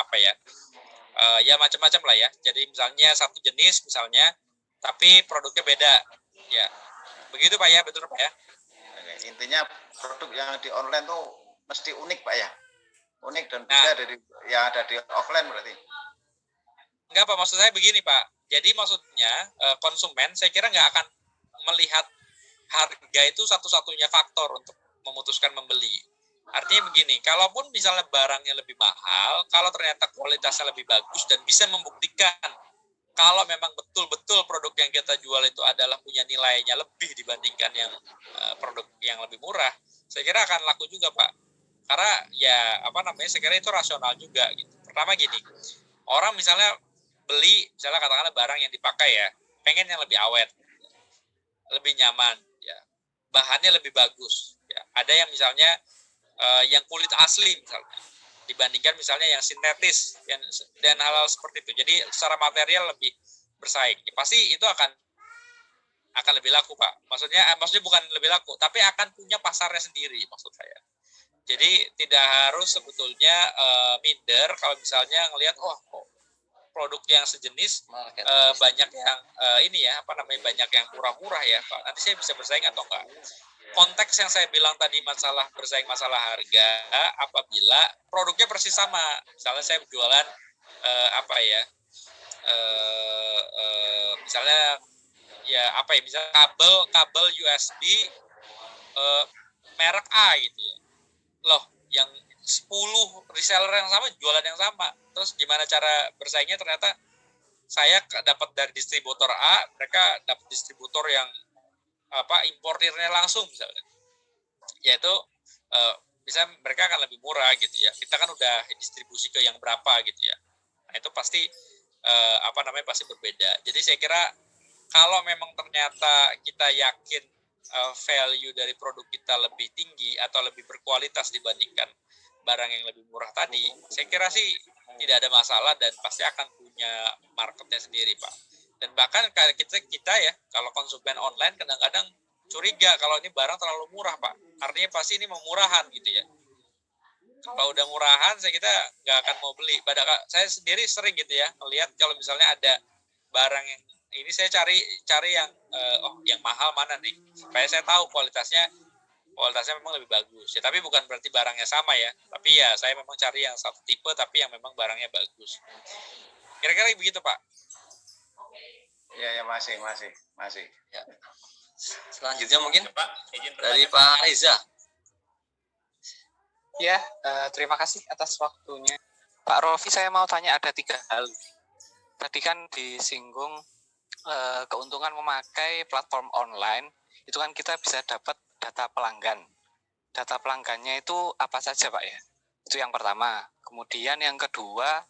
ya macam-macam lah ya. Jadi misalnya satu jenis misalnya, tapi produknya beda. Ya, begitu Pak ya, betul Pak ya. Intinya produk yang di online tuh mesti unik, Pak ya. Unik dan beda dari yang ada di offline berarti. Enggak Pak, maksud saya begini Pak. Jadi maksudnya konsumen saya kira nggak akan melihat harga itu satu-satunya faktor untuk memutuskan membeli. Artinya begini, kalaupun misalnya barangnya lebih mahal, kalau ternyata kualitasnya lebih bagus dan bisa membuktikan kalau memang betul-betul produk yang kita jual itu adalah punya nilainya lebih dibandingkan yang produk yang lebih murah, saya kira akan laku juga Pak. Karena ya saya kira itu rasional juga gitu. Pertama gini, orang misalnya beli misalnya katakanlah barang yang dipakai ya, pengen yang lebih awet, lebih nyaman, ya, bahannya lebih bagus. Ya. Ada yang misalnya yang kulit asli misalnya dibandingkan misalnya yang sintetis dan hal-hal seperti itu. Jadi secara material lebih bersaing. Ya, pasti itu akan lebih laku Pak. Maksudnya bukan lebih laku, tapi akan punya pasarnya sendiri maksud saya. Jadi tidak harus sebetulnya minder kalau misalnya ngelihat produk yang sejenis banyak yang banyak yang murah-murah ya Pak. Nanti saya bisa bersaing atau enggak. Konteks yang saya bilang tadi masalah bersaing masalah harga apabila produknya persis sama. Misalnya saya jualan misalnya misalnya kabel USB merek A gitu ya. Loh, yang 10 reseller yang sama jualan yang sama. Terus gimana cara bersaingnya? Ternyata saya dapat dari distributor A, mereka dapat distributor yang importirnya langsung misalnya. Yaitu bisa mereka akan lebih murah gitu ya. Kita kan udah distribusi ke yang berapa gitu ya. Nah, itu pasti pasti berbeda. Jadi saya kira kalau memang ternyata kita yakin value dari produk kita lebih tinggi atau lebih berkualitas dibandingkan barang yang lebih murah tadi, saya kira sih tidak ada masalah dan pasti akan punya marketnya sendiri Pak. Dan bahkan kita ya, kalau konsumen online kadang-kadang curiga kalau ini barang terlalu murah Pak. Artinya pasti ini memurahan gitu ya. Kalau udah murahan, saya kita nggak akan mau beli. Padahal saya sendiri sering gitu ya, melihat kalau misalnya ada barang yang ini saya cari yang yang mahal mana nih, supaya saya tahu kualitasnya memang lebih bagus. Ya tapi bukan berarti barangnya sama ya. Tapi ya saya memang cari yang satu tipe tapi yang memang barangnya bagus. Kira-kira begitu Pak. Ya masih. Ya. Selanjutnya mungkin Pak, dari Pak Reza. Ya, terima kasih atas waktunya. Pak Rofi, saya mau tanya ada 3 hal. Tadi kan disinggung keuntungan memakai platform online, itu kan kita bisa dapat data pelanggan. Data pelanggannya itu apa saja Pak ya? Itu yang pertama. Kemudian yang kedua,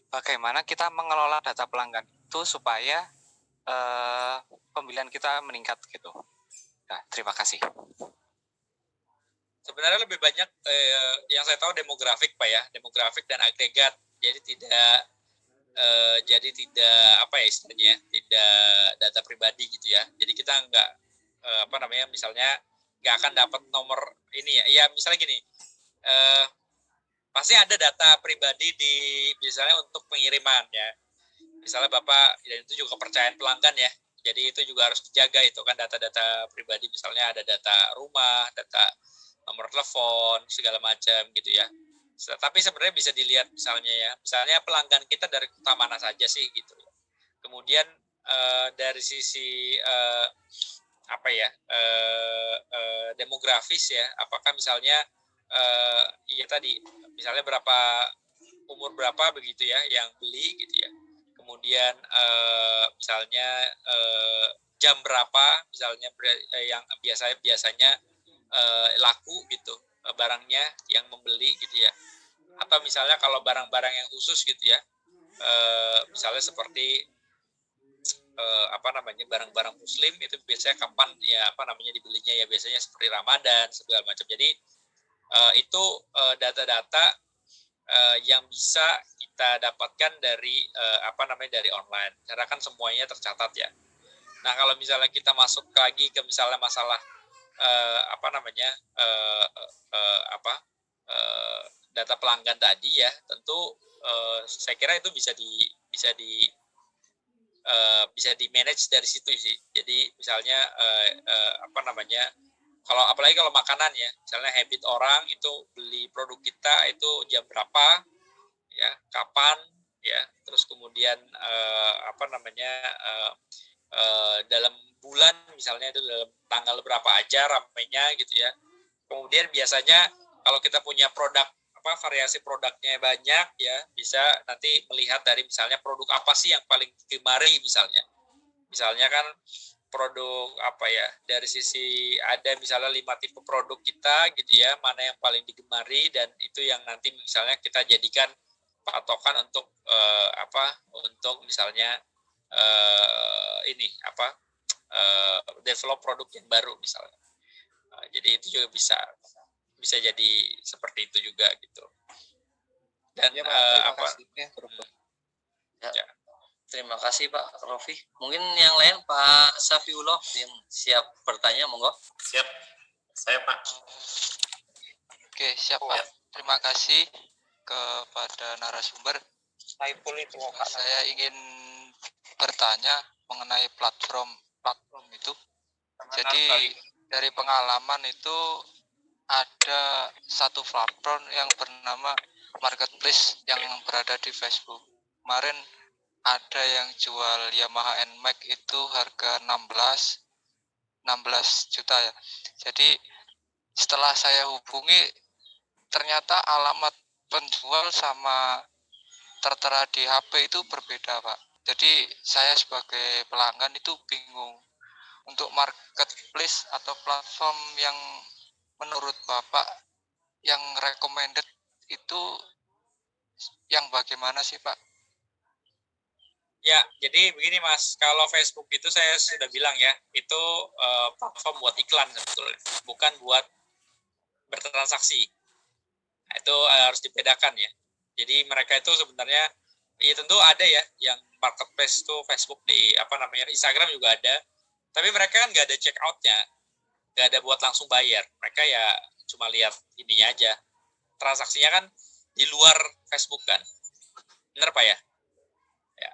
bagaimana kita mengelola data pelanggan itu supaya pembelian kita meningkat gitu. Nah, terima kasih. Sebenarnya lebih banyak yang saya tahu demografik Pak ya, demografik dan agregat. Jadi tidak apa ya istilahnya, tidak data pribadi gitu ya. Jadi kita nggak misalnya nggak akan dapat nomor ini ya. Ya misalnya gini, pasti ada data pribadi di misalnya untuk pengiriman ya. Misalnya Bapak, dan itu juga kepercayaan pelanggan ya. Jadi itu juga harus dijaga itu kan data-data pribadi, misalnya ada data rumah, data nomor telepon, segala macam gitu ya. Tapi sebenarnya bisa dilihat misalnya pelanggan kita dari kota mana saja sih gitu. Kemudian dari sisi demografis ya, apakah misalnya tadi misalnya umur berapa begitu ya yang beli gitu ya. Kemudian misalnya jam berapa misalnya yang biasanya laku gitu barangnya yang membeli gitu ya. Atau misalnya kalau barang-barang yang khusus gitu ya, misalnya seperti barang-barang muslim itu biasanya kapan ya dibelinya ya, biasanya seperti Ramadan segala macam. Jadi itu data-data yang bisa kita dapatkan dari dari online, karena kan semuanya tercatat ya. Nah kalau misalnya kita masuk lagi ke misalnya masalah data pelanggan tadi ya, tentu saya kira itu bisa di manage dari situ sih. Jadi misalnya kalau apalagi kalau makanan ya, misalnya habit orang itu beli produk kita itu jam berapa ya, kapan ya, terus kemudian dalam bulan misalnya itu dalam tanggal berapa aja ramainya gitu ya. Kemudian biasanya kalau kita punya produk variasi produknya banyak ya, bisa nanti melihat dari misalnya produk apa sih yang paling digemari misalnya kan produk dari sisi ada misalnya 5 tipe produk kita gitu ya, mana yang paling digemari, dan itu yang nanti misalnya kita jadikan patokan untuk untuk misalnya develop produk yang baru misalnya. Jadi itu juga bisa jadi seperti itu juga gitu. Dan ya, terima kasih Pak Rofi. Mungkin yang lain Pak Safiullah yang siap bertanya, monggo. Siap. Saya Pak. Oke, siap Pak. Terima kasih kepada narasumber. Saya ingin bertanya mengenai platform itu. Jadi dari pengalaman itu ada satu platform yang bernama Marketplace yang berada di Facebook. Kemarin ada yang jual Yamaha NMAX itu harga 16 juta ya. Jadi setelah saya hubungi, ternyata alamat penjual sama tertera di HP itu berbeda Pak. Jadi saya sebagai pelanggan itu bingung. Untuk marketplace atau platform yang menurut Bapak yang recommended itu yang bagaimana sih Pak? Ya, jadi begini Mas, kalau Facebook itu saya sudah bilang ya, itu platform buat iklan sebetulnya, bukan buat bertransaksi. Nah, itu harus dibedakan ya. Jadi mereka itu sebenarnya, ya tentu ada ya, yang marketplace itu Facebook di Instagram juga ada, tapi mereka kan nggak ada check out-nya, nggak ada buat langsung bayar. Mereka ya cuma lihat ininya aja. Transaksinya kan di luar Facebook kan. Bener Pak ya? Ya.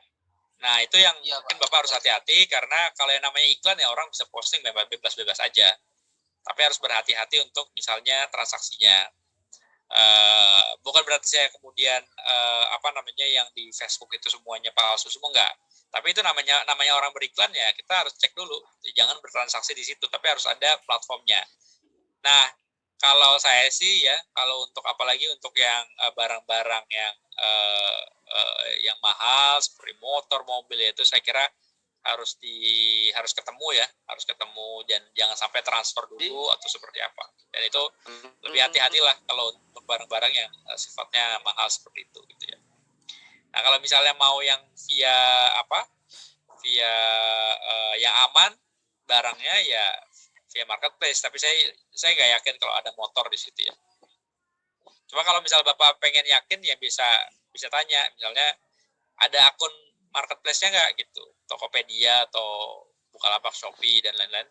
Nah itu yang mungkin Bapak harus hati-hati, karena kalau yang namanya iklan ya orang bisa posting bebas-bebas aja. Tapi harus berhati-hati untuk misalnya transaksinya. Bukan berarti saya kemudian yang di Facebook itu semuanya palsu, semua enggak. Tapi itu namanya orang beriklan ya, kita harus cek dulu, jangan bertransaksi di situ, tapi harus ada platformnya. Nah kalau saya sih ya, kalau untuk apalagi untuk yang barang-barang yang mahal seperti motor, mobil, itu saya kira harus ketemu ya, harus ketemu dan jangan sampai transfer dulu atau seperti apa. Dan itu lebih hati-hatilah kalau untuk barang-barang yang sifatnya mahal seperti itu gitu ya. Nah, kalau misalnya mau yang via via yang aman barangnya ya via marketplace, tapi saya nggak yakin kalau ada motor di situ ya. Cuma kalau misalnya Bapak pengen yakin ya bisa tanya, misalnya ada akun marketplace-nya nggak gitu, Tokopedia atau Bukalapak, Shopee dan lain-lain.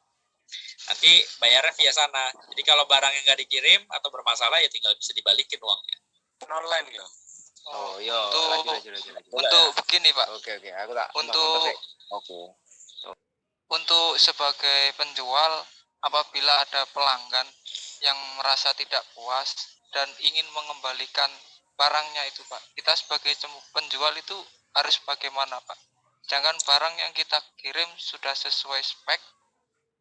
Nanti bayarnya via sana. Jadi kalau barangnya nggak dikirim atau bermasalah ya tinggal bisa dibalikin uangnya. Online ya. Oh, Yo, lanjut. untuk begini Pak, Oke, aku tak. untuk Oke. untuk sebagai penjual, apabila ada pelanggan yang merasa tidak puas dan ingin mengembalikan barangnya itu Pak, kita sebagai penjual itu harus bagaimana Pak? Jangan barang yang kita kirim sudah sesuai spek,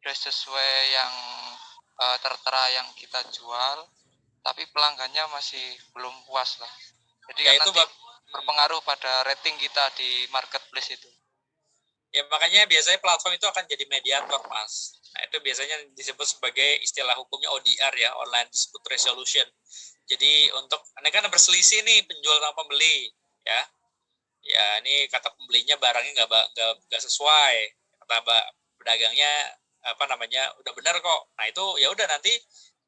sudah sesuai yang tertera yang kita jual, tapi pelanggannya masih belum puas lah. Jadi Ya, kan itu nanti berpengaruh pada rating kita di marketplace itu. Ya makanya biasanya platform itu akan jadi mediator, Mas. Nah, itu biasanya disebut sebagai istilah hukumnya ODR ya, Online Dispute Resolution. Jadi ini kan berselisih nih penjual sama pembeli, ya. Ya, ini kata pembelinya barangnya nggak sesuai, kata pedagangnya udah benar kok. Nah, itu ya udah nanti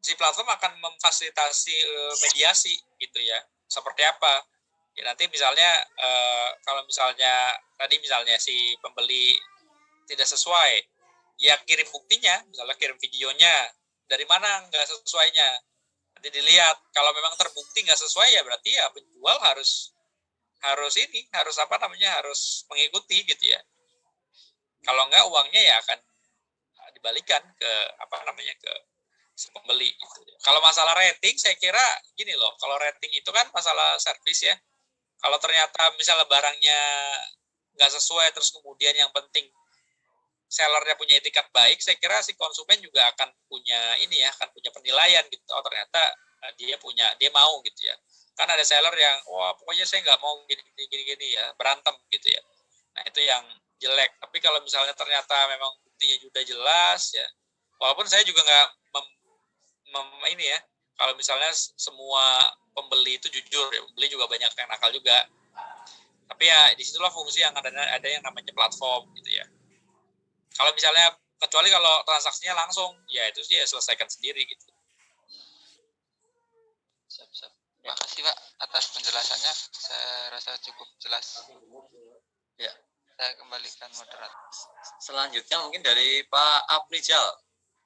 si platform akan memfasilitasi mediasi gitu ya. Seperti apa? Ya nanti misalnya kalau misalnya tadi misalnya si pembeli tidak sesuai, ya kirim buktinya, misalnya kirim videonya, dari mana nggak sesuainya. Nanti dilihat, kalau memang terbukti nggak sesuai ya berarti ya penjual harus harus mengikuti gitu ya. Kalau nggak uangnya ya akan dibalikan ke ke si pembeli gitu. Kalau masalah rating saya kira gini loh, kalau rating itu kan masalah servis ya. Kalau ternyata misalnya barangnya nggak sesuai terus kemudian yang penting sellernya punya etikat baik, saya kira si konsumen juga akan punya penilaian gitu. Oh ternyata dia mau gitu ya. Kan ada seller yang wah pokoknya saya nggak mau gini ya, berantem gitu ya. Nah itu yang jelek. Tapi kalau misalnya ternyata memang buktinya sudah jelas ya, walaupun saya juga nggak kalau misalnya semua pembeli itu jujur ya, pembeli juga banyak yang nakal juga. Tapi ya disitulah fungsi yang ada yang namanya platform gitu ya. Kalau misalnya kecuali kalau transaksinya langsung, ya itu sih ya selesaikan sendiri gitu. Siap. Terima kasih Pak atas penjelasannya. Saya rasa cukup jelas. Ya. Saya kembalikan moderator. Selanjutnya mungkin dari Pak Aprijal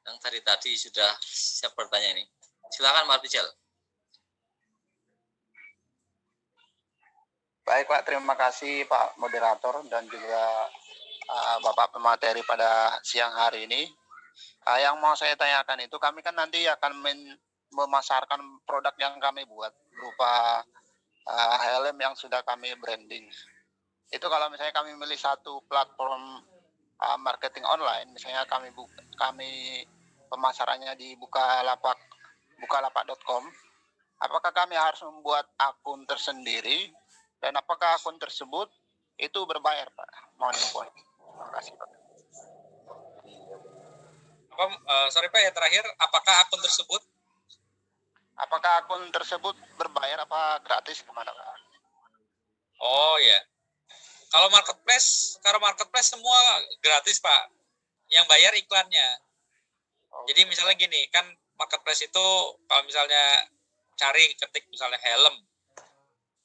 yang tadi sudah siap bertanya ini. Silakan Pak Aprijal. Baik Pak, terima kasih Pak moderator dan juga Bapak pemateri pada siang hari ini. Yang mau saya tanyakan itu, kami kan nanti akan memasarkan produk yang kami buat berupa helm yang sudah kami branding. Itu kalau misalnya kami milih satu platform marketing online, misalnya kami pemasarannya di bukalapak.com, apakah kami harus membuat akun tersendiri dan apakah akun tersebut itu berbayar Pak? Mohon info. Terima kasih Pak. Sorry Pak, yang terakhir, apakah akun tersebut berbayar apa gratis kemana Pak? Oh ya, kalau marketplace semua gratis Pak. Yang bayar iklannya. Jadi misalnya gini, kan marketplace itu kalau misalnya ketik misalnya helm.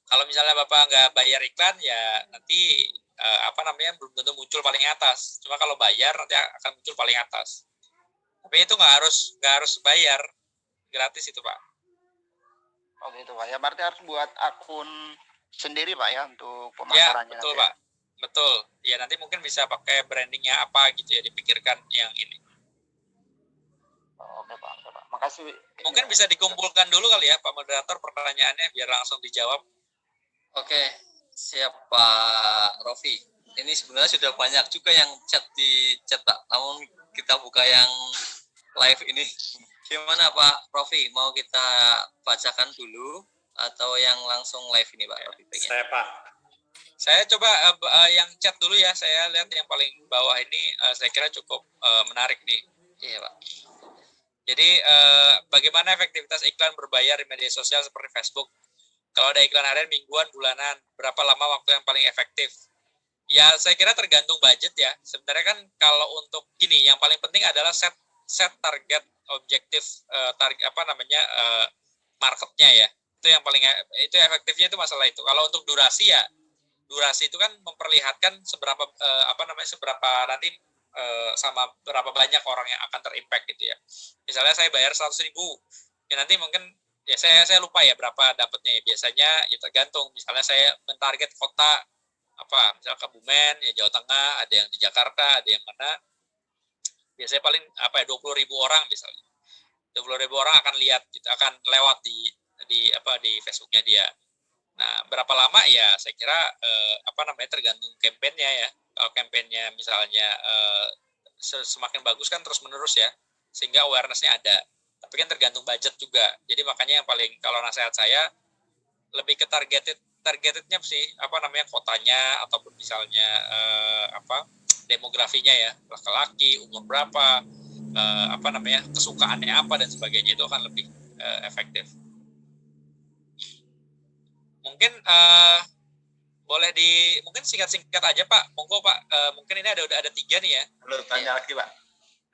Kalau misalnya Bapak nggak bayar iklan ya nanti belum tentu muncul paling atas. Cuma kalau bayar nanti akan muncul paling atas. Tapi itu nggak harus bayar, gratis itu Pak. Oh gitu Pak. Ya berarti harus buat akun sendiri Pak ya untuk Ya pemasarannya. betul Pak. Betul. Ya nanti mungkin bisa pakai brandingnya apa gitu ya, dipikirkan yang ini. Oke Pak. Makasih. Mungkin bisa dikumpulkan dulu kali ya Pak moderator pertanyaannya biar langsung dijawab. Oke, siap Pak Rofi. Ini sebenarnya sudah banyak juga yang chat di chat Pak. Namun kita buka yang live ini. Gimana Pak Rofi? Mau kita bacakan dulu atau yang langsung live ini Pak Rofi? Saya Pak. Saya coba yang chat dulu ya. Saya lihat yang paling bawah ini saya kira cukup menarik nih. Iya Pak. Jadi bagaimana efektivitas iklan berbayar di media sosial seperti Facebook? Kalau ada iklan harian, mingguan, bulanan, berapa lama waktu yang paling efektif? Ya saya kira tergantung budget ya. Sebenarnya kan kalau untuk gini, yang paling penting adalah set target objektif target apa namanya marketnya ya. Itu yang paling itu efektifnya itu masalah itu. Kalau untuk durasi ya, durasi itu kan memperlihatkan seberapa apa namanya seberapa nanti sama berapa banyak orang yang akan terimpact gitu ya. Misalnya saya bayar 100.000, ya nanti mungkin ya saya lupa ya berapa dapatnya ya. Biasanya ya tergantung. Misalnya saya mentarget kota apa, misalnya Kebumen ya Jawa Tengah, ada yang di Jakarta, ada yang mana. Biasanya paling apa ya 20.000 orang misalnya. 20.000 orang akan lihat gitu, akan lewat di Facebooknya dia. Nah, berapa lama ya saya kira apa namanya tergantung kampanyenya ya. Kalau kampanyenya misalnya semakin bagus kan terus menerus ya, sehingga awareness-nya ada. Tapi kan tergantung budget juga. Jadi makanya yang paling kalau nasihat saya lebih ke targetednya sih apa namanya kotanya ataupun misalnya apa demografinya ya, laki-laki, umur berapa, apa namanya kesukaannya apa dan sebagainya, itu akan lebih efektif. Mungkin boleh mungkin singkat-singkat aja Pak, monggo Pak. Mungkin ini udah ada 3 nih ya. Belum tanya lagi Pak.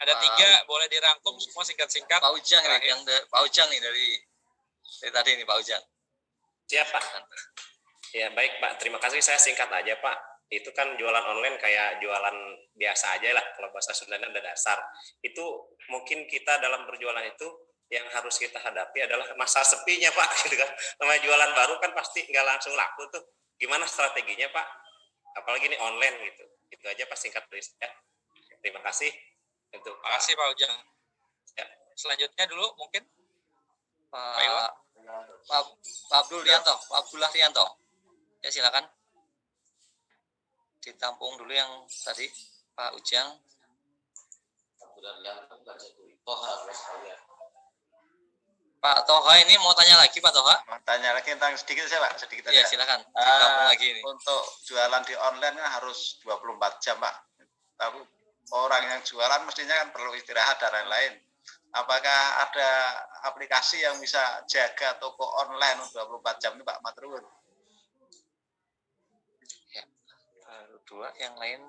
Ada 3, boleh dirangkum semua singkat-singkat. Pak Ujang nih, Pak Ujang nih dari tadi nih Pak Ujang. Siap Pak. Ya baik Pak, terima kasih. Saya singkat aja Pak. Itu kan jualan online kayak jualan biasa aja lah, kalau bahasa Sundanya ada dasar. Itu mungkin kita dalam berjualan itu yang harus kita hadapi adalah masa sepinya Pak. Gitu kan. Namanya jualan baru kan pasti nggak langsung laku tuh. Gimana strateginya Pak? Apalagi ini online gitu. Itu aja Pak singkat dari saya. Terima kasih. Untuk Terima kasih Pak Ujang. Ya. Selanjutnya dulu mungkin Pak Abdul Rianto, Pak Abdullah Rianto. Ya silakan. Ditampung dulu yang tadi Pak Ujang. Pak Toha ini mau tanya lagi Pak Toha? Mau tanya lagi tentang sedikit saya Pak, sedikit aja. Iya silakan. Ditampung lagi ini. Untuk jualan di online kan harus 24 jam Pak. Tapi orang yang jualan mestinya kan perlu istirahat dan lain-lain. Apakah ada aplikasi yang bisa jaga toko online 24 jam ini Pak Matrun? Ya. Dua yang lain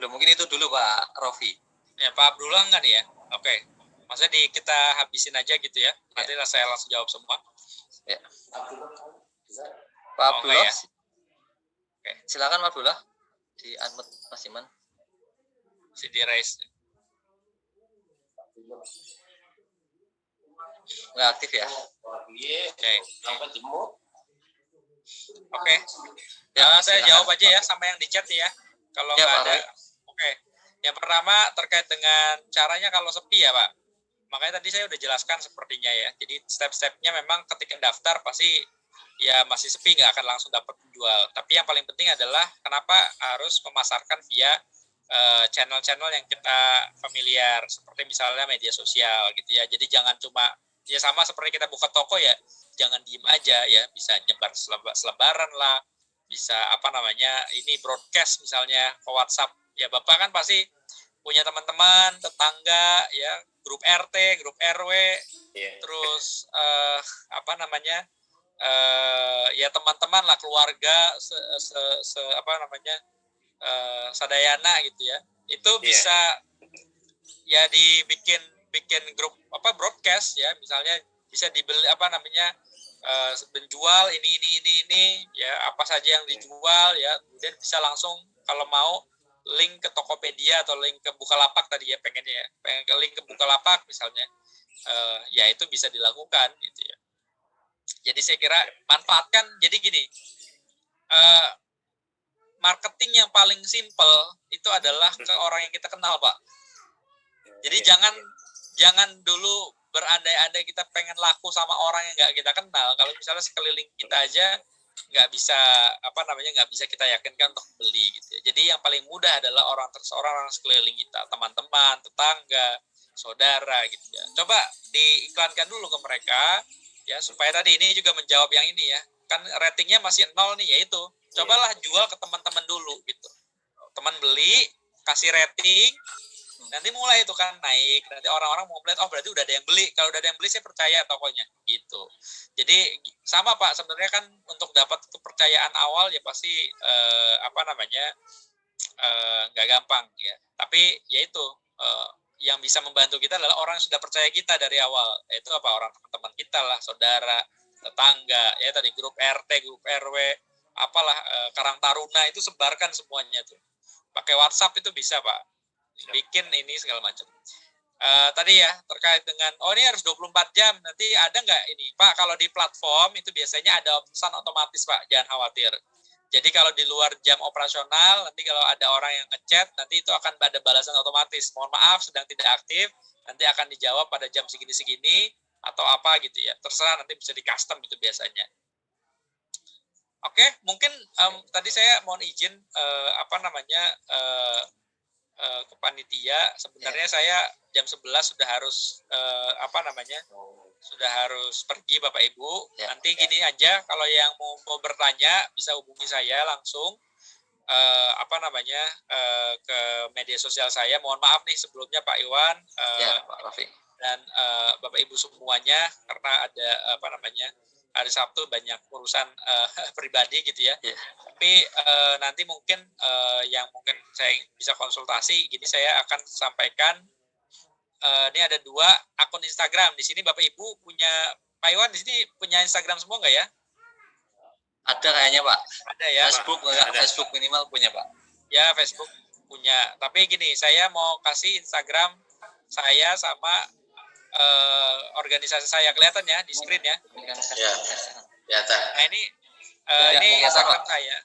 belum, mungkin itu dulu Pak Rofi. Ya Pak Abdullah enggak nih ya? Oke. Maksudnya kita habisin aja gitu ya. Nanti saya langsung jawab semua. Ya. Pak Abdullah. Ya? Oke. Silakan Pak Abdullah. Di unmute Mas Iman. CD raise. Nggak aktif ya? Oke. Ya, saya jawab aja ya sama yang di chat ya. Kalau nggak ada. Oke. Yang pertama terkait dengan caranya kalau sepi ya Pak. Makanya tadi saya udah jelaskan sepertinya ya. Jadi step-stepnya memang ketika daftar pasti ya masih sepi, nggak akan langsung dapat penjual. Tapi yang paling penting adalah kenapa harus memasarkan via channel-channel yang kita familiar, seperti misalnya media sosial gitu ya. Jadi jangan cuma ya sama seperti kita buka toko ya, jangan diem aja ya, bisa nyebar selebaran lah, bisa apa namanya ini broadcast misalnya ke WhatsApp ya. Bapak kan pasti punya teman-teman, tetangga ya, grup RT, grup RW, terus apa namanya ya teman-teman lah, keluarga apa namanya sadayana gitu ya. Itu bisa ya bikin grup apa broadcast ya, misalnya bisa dibeli apa namanya menjual ini ya, apa saja yang dijual ya, kemudian bisa langsung kalau mau link ke Tokopedia atau link ke Bukalapak tadi ya, pengen ke link ke Bukalapak misalnya, ya itu bisa dilakukan gitu ya. Jadi saya kira manfaatkan, jadi gini, marketing yang paling simple itu adalah ke orang yang kita kenal Pak. Jadi jangan dulu berandai-andai kita pengen laku sama orang yang nggak kita kenal. Kalau misalnya sekeliling kita aja nggak bisa nggak bisa kita yakinkan untuk beli gitu ya. Jadi yang paling mudah adalah orang sekeliling kita, teman-teman, tetangga, saudara gitu ya. Coba diiklankan dulu ke mereka ya, supaya tadi ini juga menjawab yang ini ya. Kan ratingnya masih 0 nih, yaitu cobalah jual ke teman-teman dulu gitu. Teman beli, kasih rating, nanti mulai itu kan naik, nanti orang-orang mau melihat, oh berarti udah ada yang beli, kalau udah ada yang beli saya percaya tokonya gitu. Jadi sama Pak, sebenarnya kan untuk dapat kepercayaan awal ya pasti nggak gampang ya, tapi ya itu yang bisa membantu kita adalah orang yang sudah percaya kita dari awal, yaitu orang teman-teman kita lah, saudara, tetangga, ya tadi grup RT, grup RW, Karang Taruna itu sebarkan semuanya tuh. Pakai WhatsApp itu bisa Pak, bikin ini segala macam. Tadi ya terkait dengan ini harus 24 jam, nanti ada nggak ini Pak? Kalau di platform itu biasanya ada pesan otomatis Pak, jangan khawatir. Jadi kalau di luar jam operasional, nanti kalau ada orang yang ngechat, nanti itu akan ada balasan otomatis. Mohon maaf, sedang tidak aktif, nanti akan dijawab pada jam segini-segini, atau apa gitu ya. Terserah, nanti bisa di-custom itu biasanya. Oke, mungkin tadi saya mohon izin, ke panitia. Sebenarnya saya jam 11 sudah harus, sudah harus pergi Bapak Ibu. Nanti gini aja, kalau yang mau bertanya bisa hubungi saya langsung ke media sosial saya. Mohon maaf nih sebelumnya Pak Iwan Pak Rafi dan Bapak Ibu semuanya, karena ada hari Sabtu banyak urusan pribadi gitu ya. Tapi nanti mungkin yang mungkin saya bisa konsultasi, gini saya akan sampaikan. Ini ada 2 akun Instagram. Di sini Bapak Ibu punya, Pak Iwan di sini punya Instagram semua nggak ya? ada kayaknya Pak. Ada ya. Facebook enggak, Facebook minimal punya Pak. Ya, Facebook punya. Tapi gini, saya mau kasih Instagram saya sama organisasi saya, kelihatan ya di screen ya. Ya, kelihatan. Nah ini Instagram saya.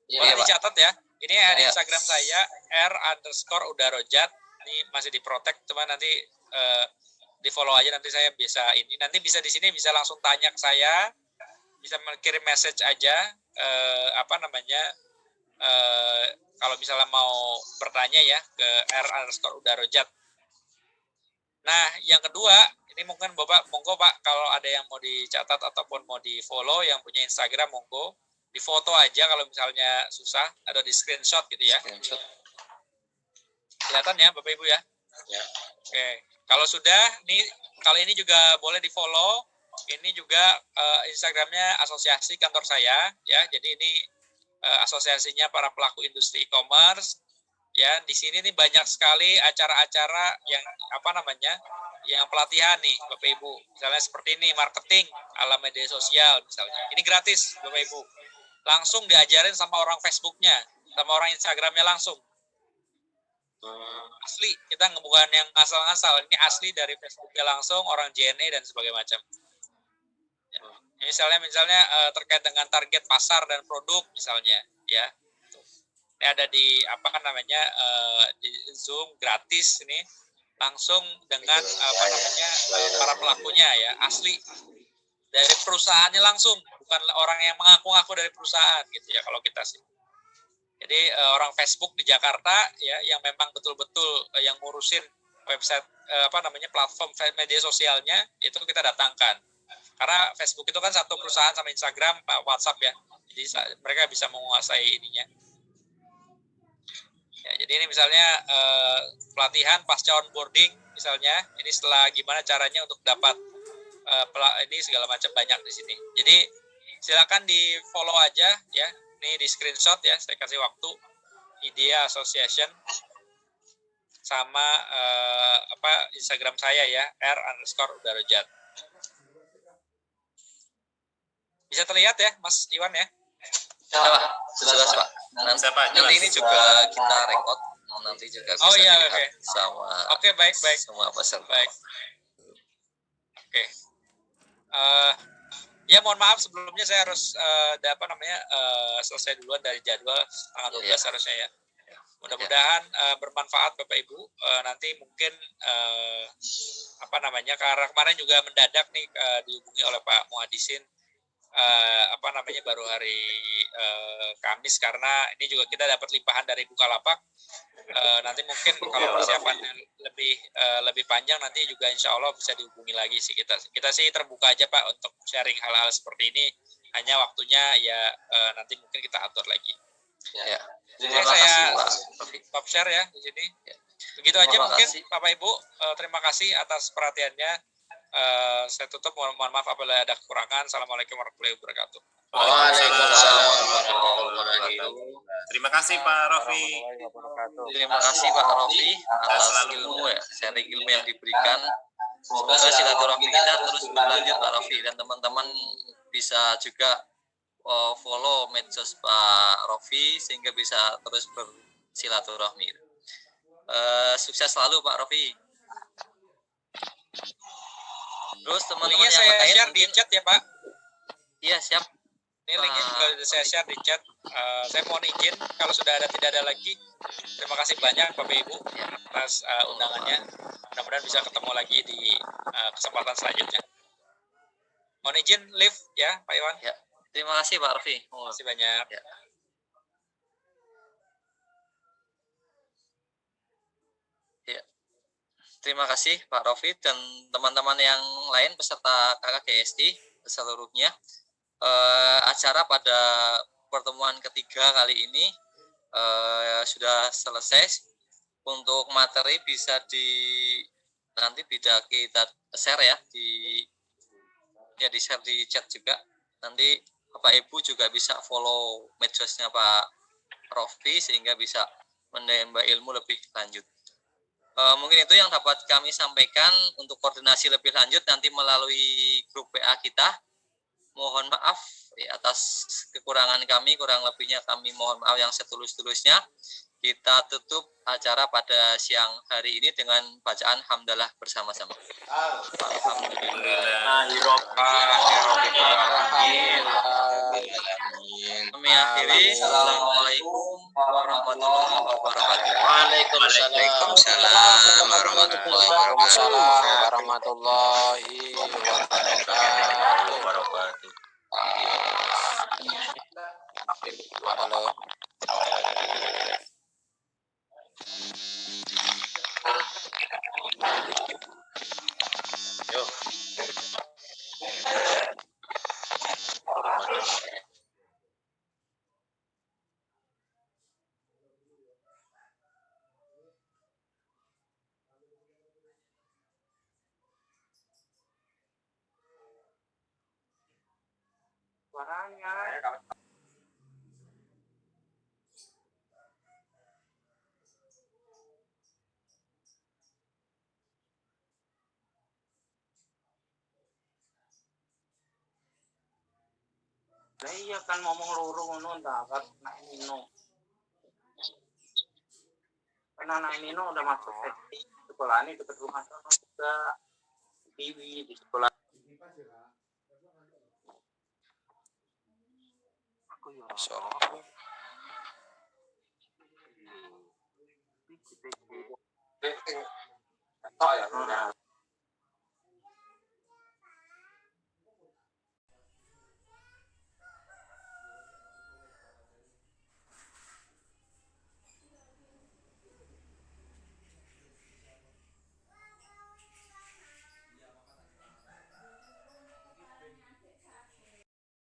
Boleh dicatat ya. Ini ada Instagram saya _udarojat. Ini masih diprotek, cuma nanti di follow aja, nanti saya bisa ini. Nanti bisa di sini bisa langsung tanya ke saya, bisa kirim message aja. Kalau misalnya mau bertanya ya ke _udarojat. Nah, yang kedua, ini mungkin Bapak, monggo Pak, kalau ada yang mau dicatat ataupun mau di follow yang punya Instagram, monggo di foto aja kalau misalnya susah, atau di screenshot gitu ya. Screenshot. Kelihatan ya Bapak Ibu ya? Ya. Oke. Kalau sudah, nih kali ini juga boleh di follow. Ini juga Instagramnya asosiasi kantor saya ya. Jadi ini asosiasinya para pelaku industri e-commerce. Ya, di sini nih banyak sekali acara-acara yang yang pelatihan nih Bapak Ibu. Misalnya seperti ini, marketing ala media sosial misalnya. Ini gratis Bapak Ibu. Langsung diajarin sama orang Facebooknya, sama orang Instagramnya langsung. Asli, kita bukan yang asal-asal. Ini asli dari Facebooknya langsung, orang JNE dan sebagainya macam. Ya. Misalnya terkait dengan target pasar dan produk misalnya, ya. Ini ada di di Zoom gratis ini, langsung dengan para pelakunya ya, asli dari perusahaannya langsung, bukan orang yang mengaku-ngaku dari perusahaan gitu ya kalau kita sih. Jadi orang Facebook di Jakarta ya yang memang betul-betul yang ngurusin website platform media sosialnya itu kita datangkan. Karena Facebook itu kan satu perusahaan sama Instagram, WhatsApp ya. Jadi mereka bisa menguasai ininya. Ya, jadi ini misalnya pelatihan pasca onboarding misalnya, ini setelah gimana caranya untuk dapat ini segala macam banyak di sini. Jadi silakan di follow aja ya. Ini di screenshot ya, saya kasih waktu. Idea Association sama Instagram saya ya, _udarojat. Bisa terlihat ya Mas Iwan ya? Jelas Pak. Nanti ini juga kita record. Nanti juga bisa dilihat sama. Oke, baik. Semua peserta. Baik. Oke. Ya mohon maaf sebelumnya saya harus selesai duluan dari jadwal tanggal 12 harusnya ya. Mudah-mudahan bermanfaat Bapak Ibu. Nanti mungkin karena kemarin juga mendadak nih dihubungi oleh Pak Muhadisin baru hari Kamis, karena ini juga kita dapat limpahan dari Bukalapak. Nanti mungkin kalau persiapannya lebih panjang nanti juga insya Allah bisa dihubungi lagi sih kita sih terbuka aja Pak untuk sharing hal-hal seperti ini, hanya waktunya ya nanti mungkin kita atur lagi. Ya. Jadi Terima kasih saya Pak Rofi. stop share ya di sini. Ya. Begitu aja Terima mungkin kasih. Bapak Ibu, terima kasih atas perhatiannya. Saya tutup, mohon maaf apabila ada kekurangan. Assalamualaikum warahmatullahi wabarakatuh. Waalaikumsalam warahmatullahi wabarakatuh. Terima kasih Pak Rofi. Terima kasih Pak Rofi atas ilmu ya, sharing ilmu yang diberikan. Semoga silaturahmi kita terus berlanjut Pak Rofi, dan teman-teman bisa juga follow medsos Pak Rofi sehingga bisa terus bersilaturahmi. Sukses selalu Pak Rofi. Terus teman-teman Linknya yang saya lain share di mungkin, chat ya Pak. iya siap. Ini linknya juga saya share di chat. Saya mohon izin kalau sudah tidak ada lagi. Terima kasih banyak Bapak Ibu atas undangannya. Mudah-mudahan bisa ketemu lagi di kesempatan selanjutnya. Mohon izin live ya Pak Iwan. Ya. Terima kasih Pak Rofi. Terima kasih banyak. Ya. Ya. Terima kasih Pak Rofi dan teman-teman yang lain peserta KKGSI seluruhnya. Acara pada pertemuan ketiga kali ini sudah selesai. Untuk materi bisa nanti bisa kita share ya di share di chat juga. Nanti Bapak Ibu juga bisa follow medsosnya Pak Rofi sehingga bisa menambah ilmu lebih lanjut. Mungkin itu yang dapat kami sampaikan. Untuk koordinasi lebih lanjut nanti melalui grup WA kita. Mohon maaf atas kekurangan kami, kurang lebihnya kami mohon maaf yang setulus-tulusnya. Kita tutup acara pada siang hari ini dengan bacaan hamdalah bersama-sama. Kami akhiri. Assalamualaikum warahmatullahi wabarakatuh. Waalaikumsalam warahmatullahi wabarakatuh. Halo. Iya kan ngomong loro ngono ndak nak Nino. Karena anak Nino udah masuk sekolah ini dekat rumah sana juga TV di sekolah. Aku ya.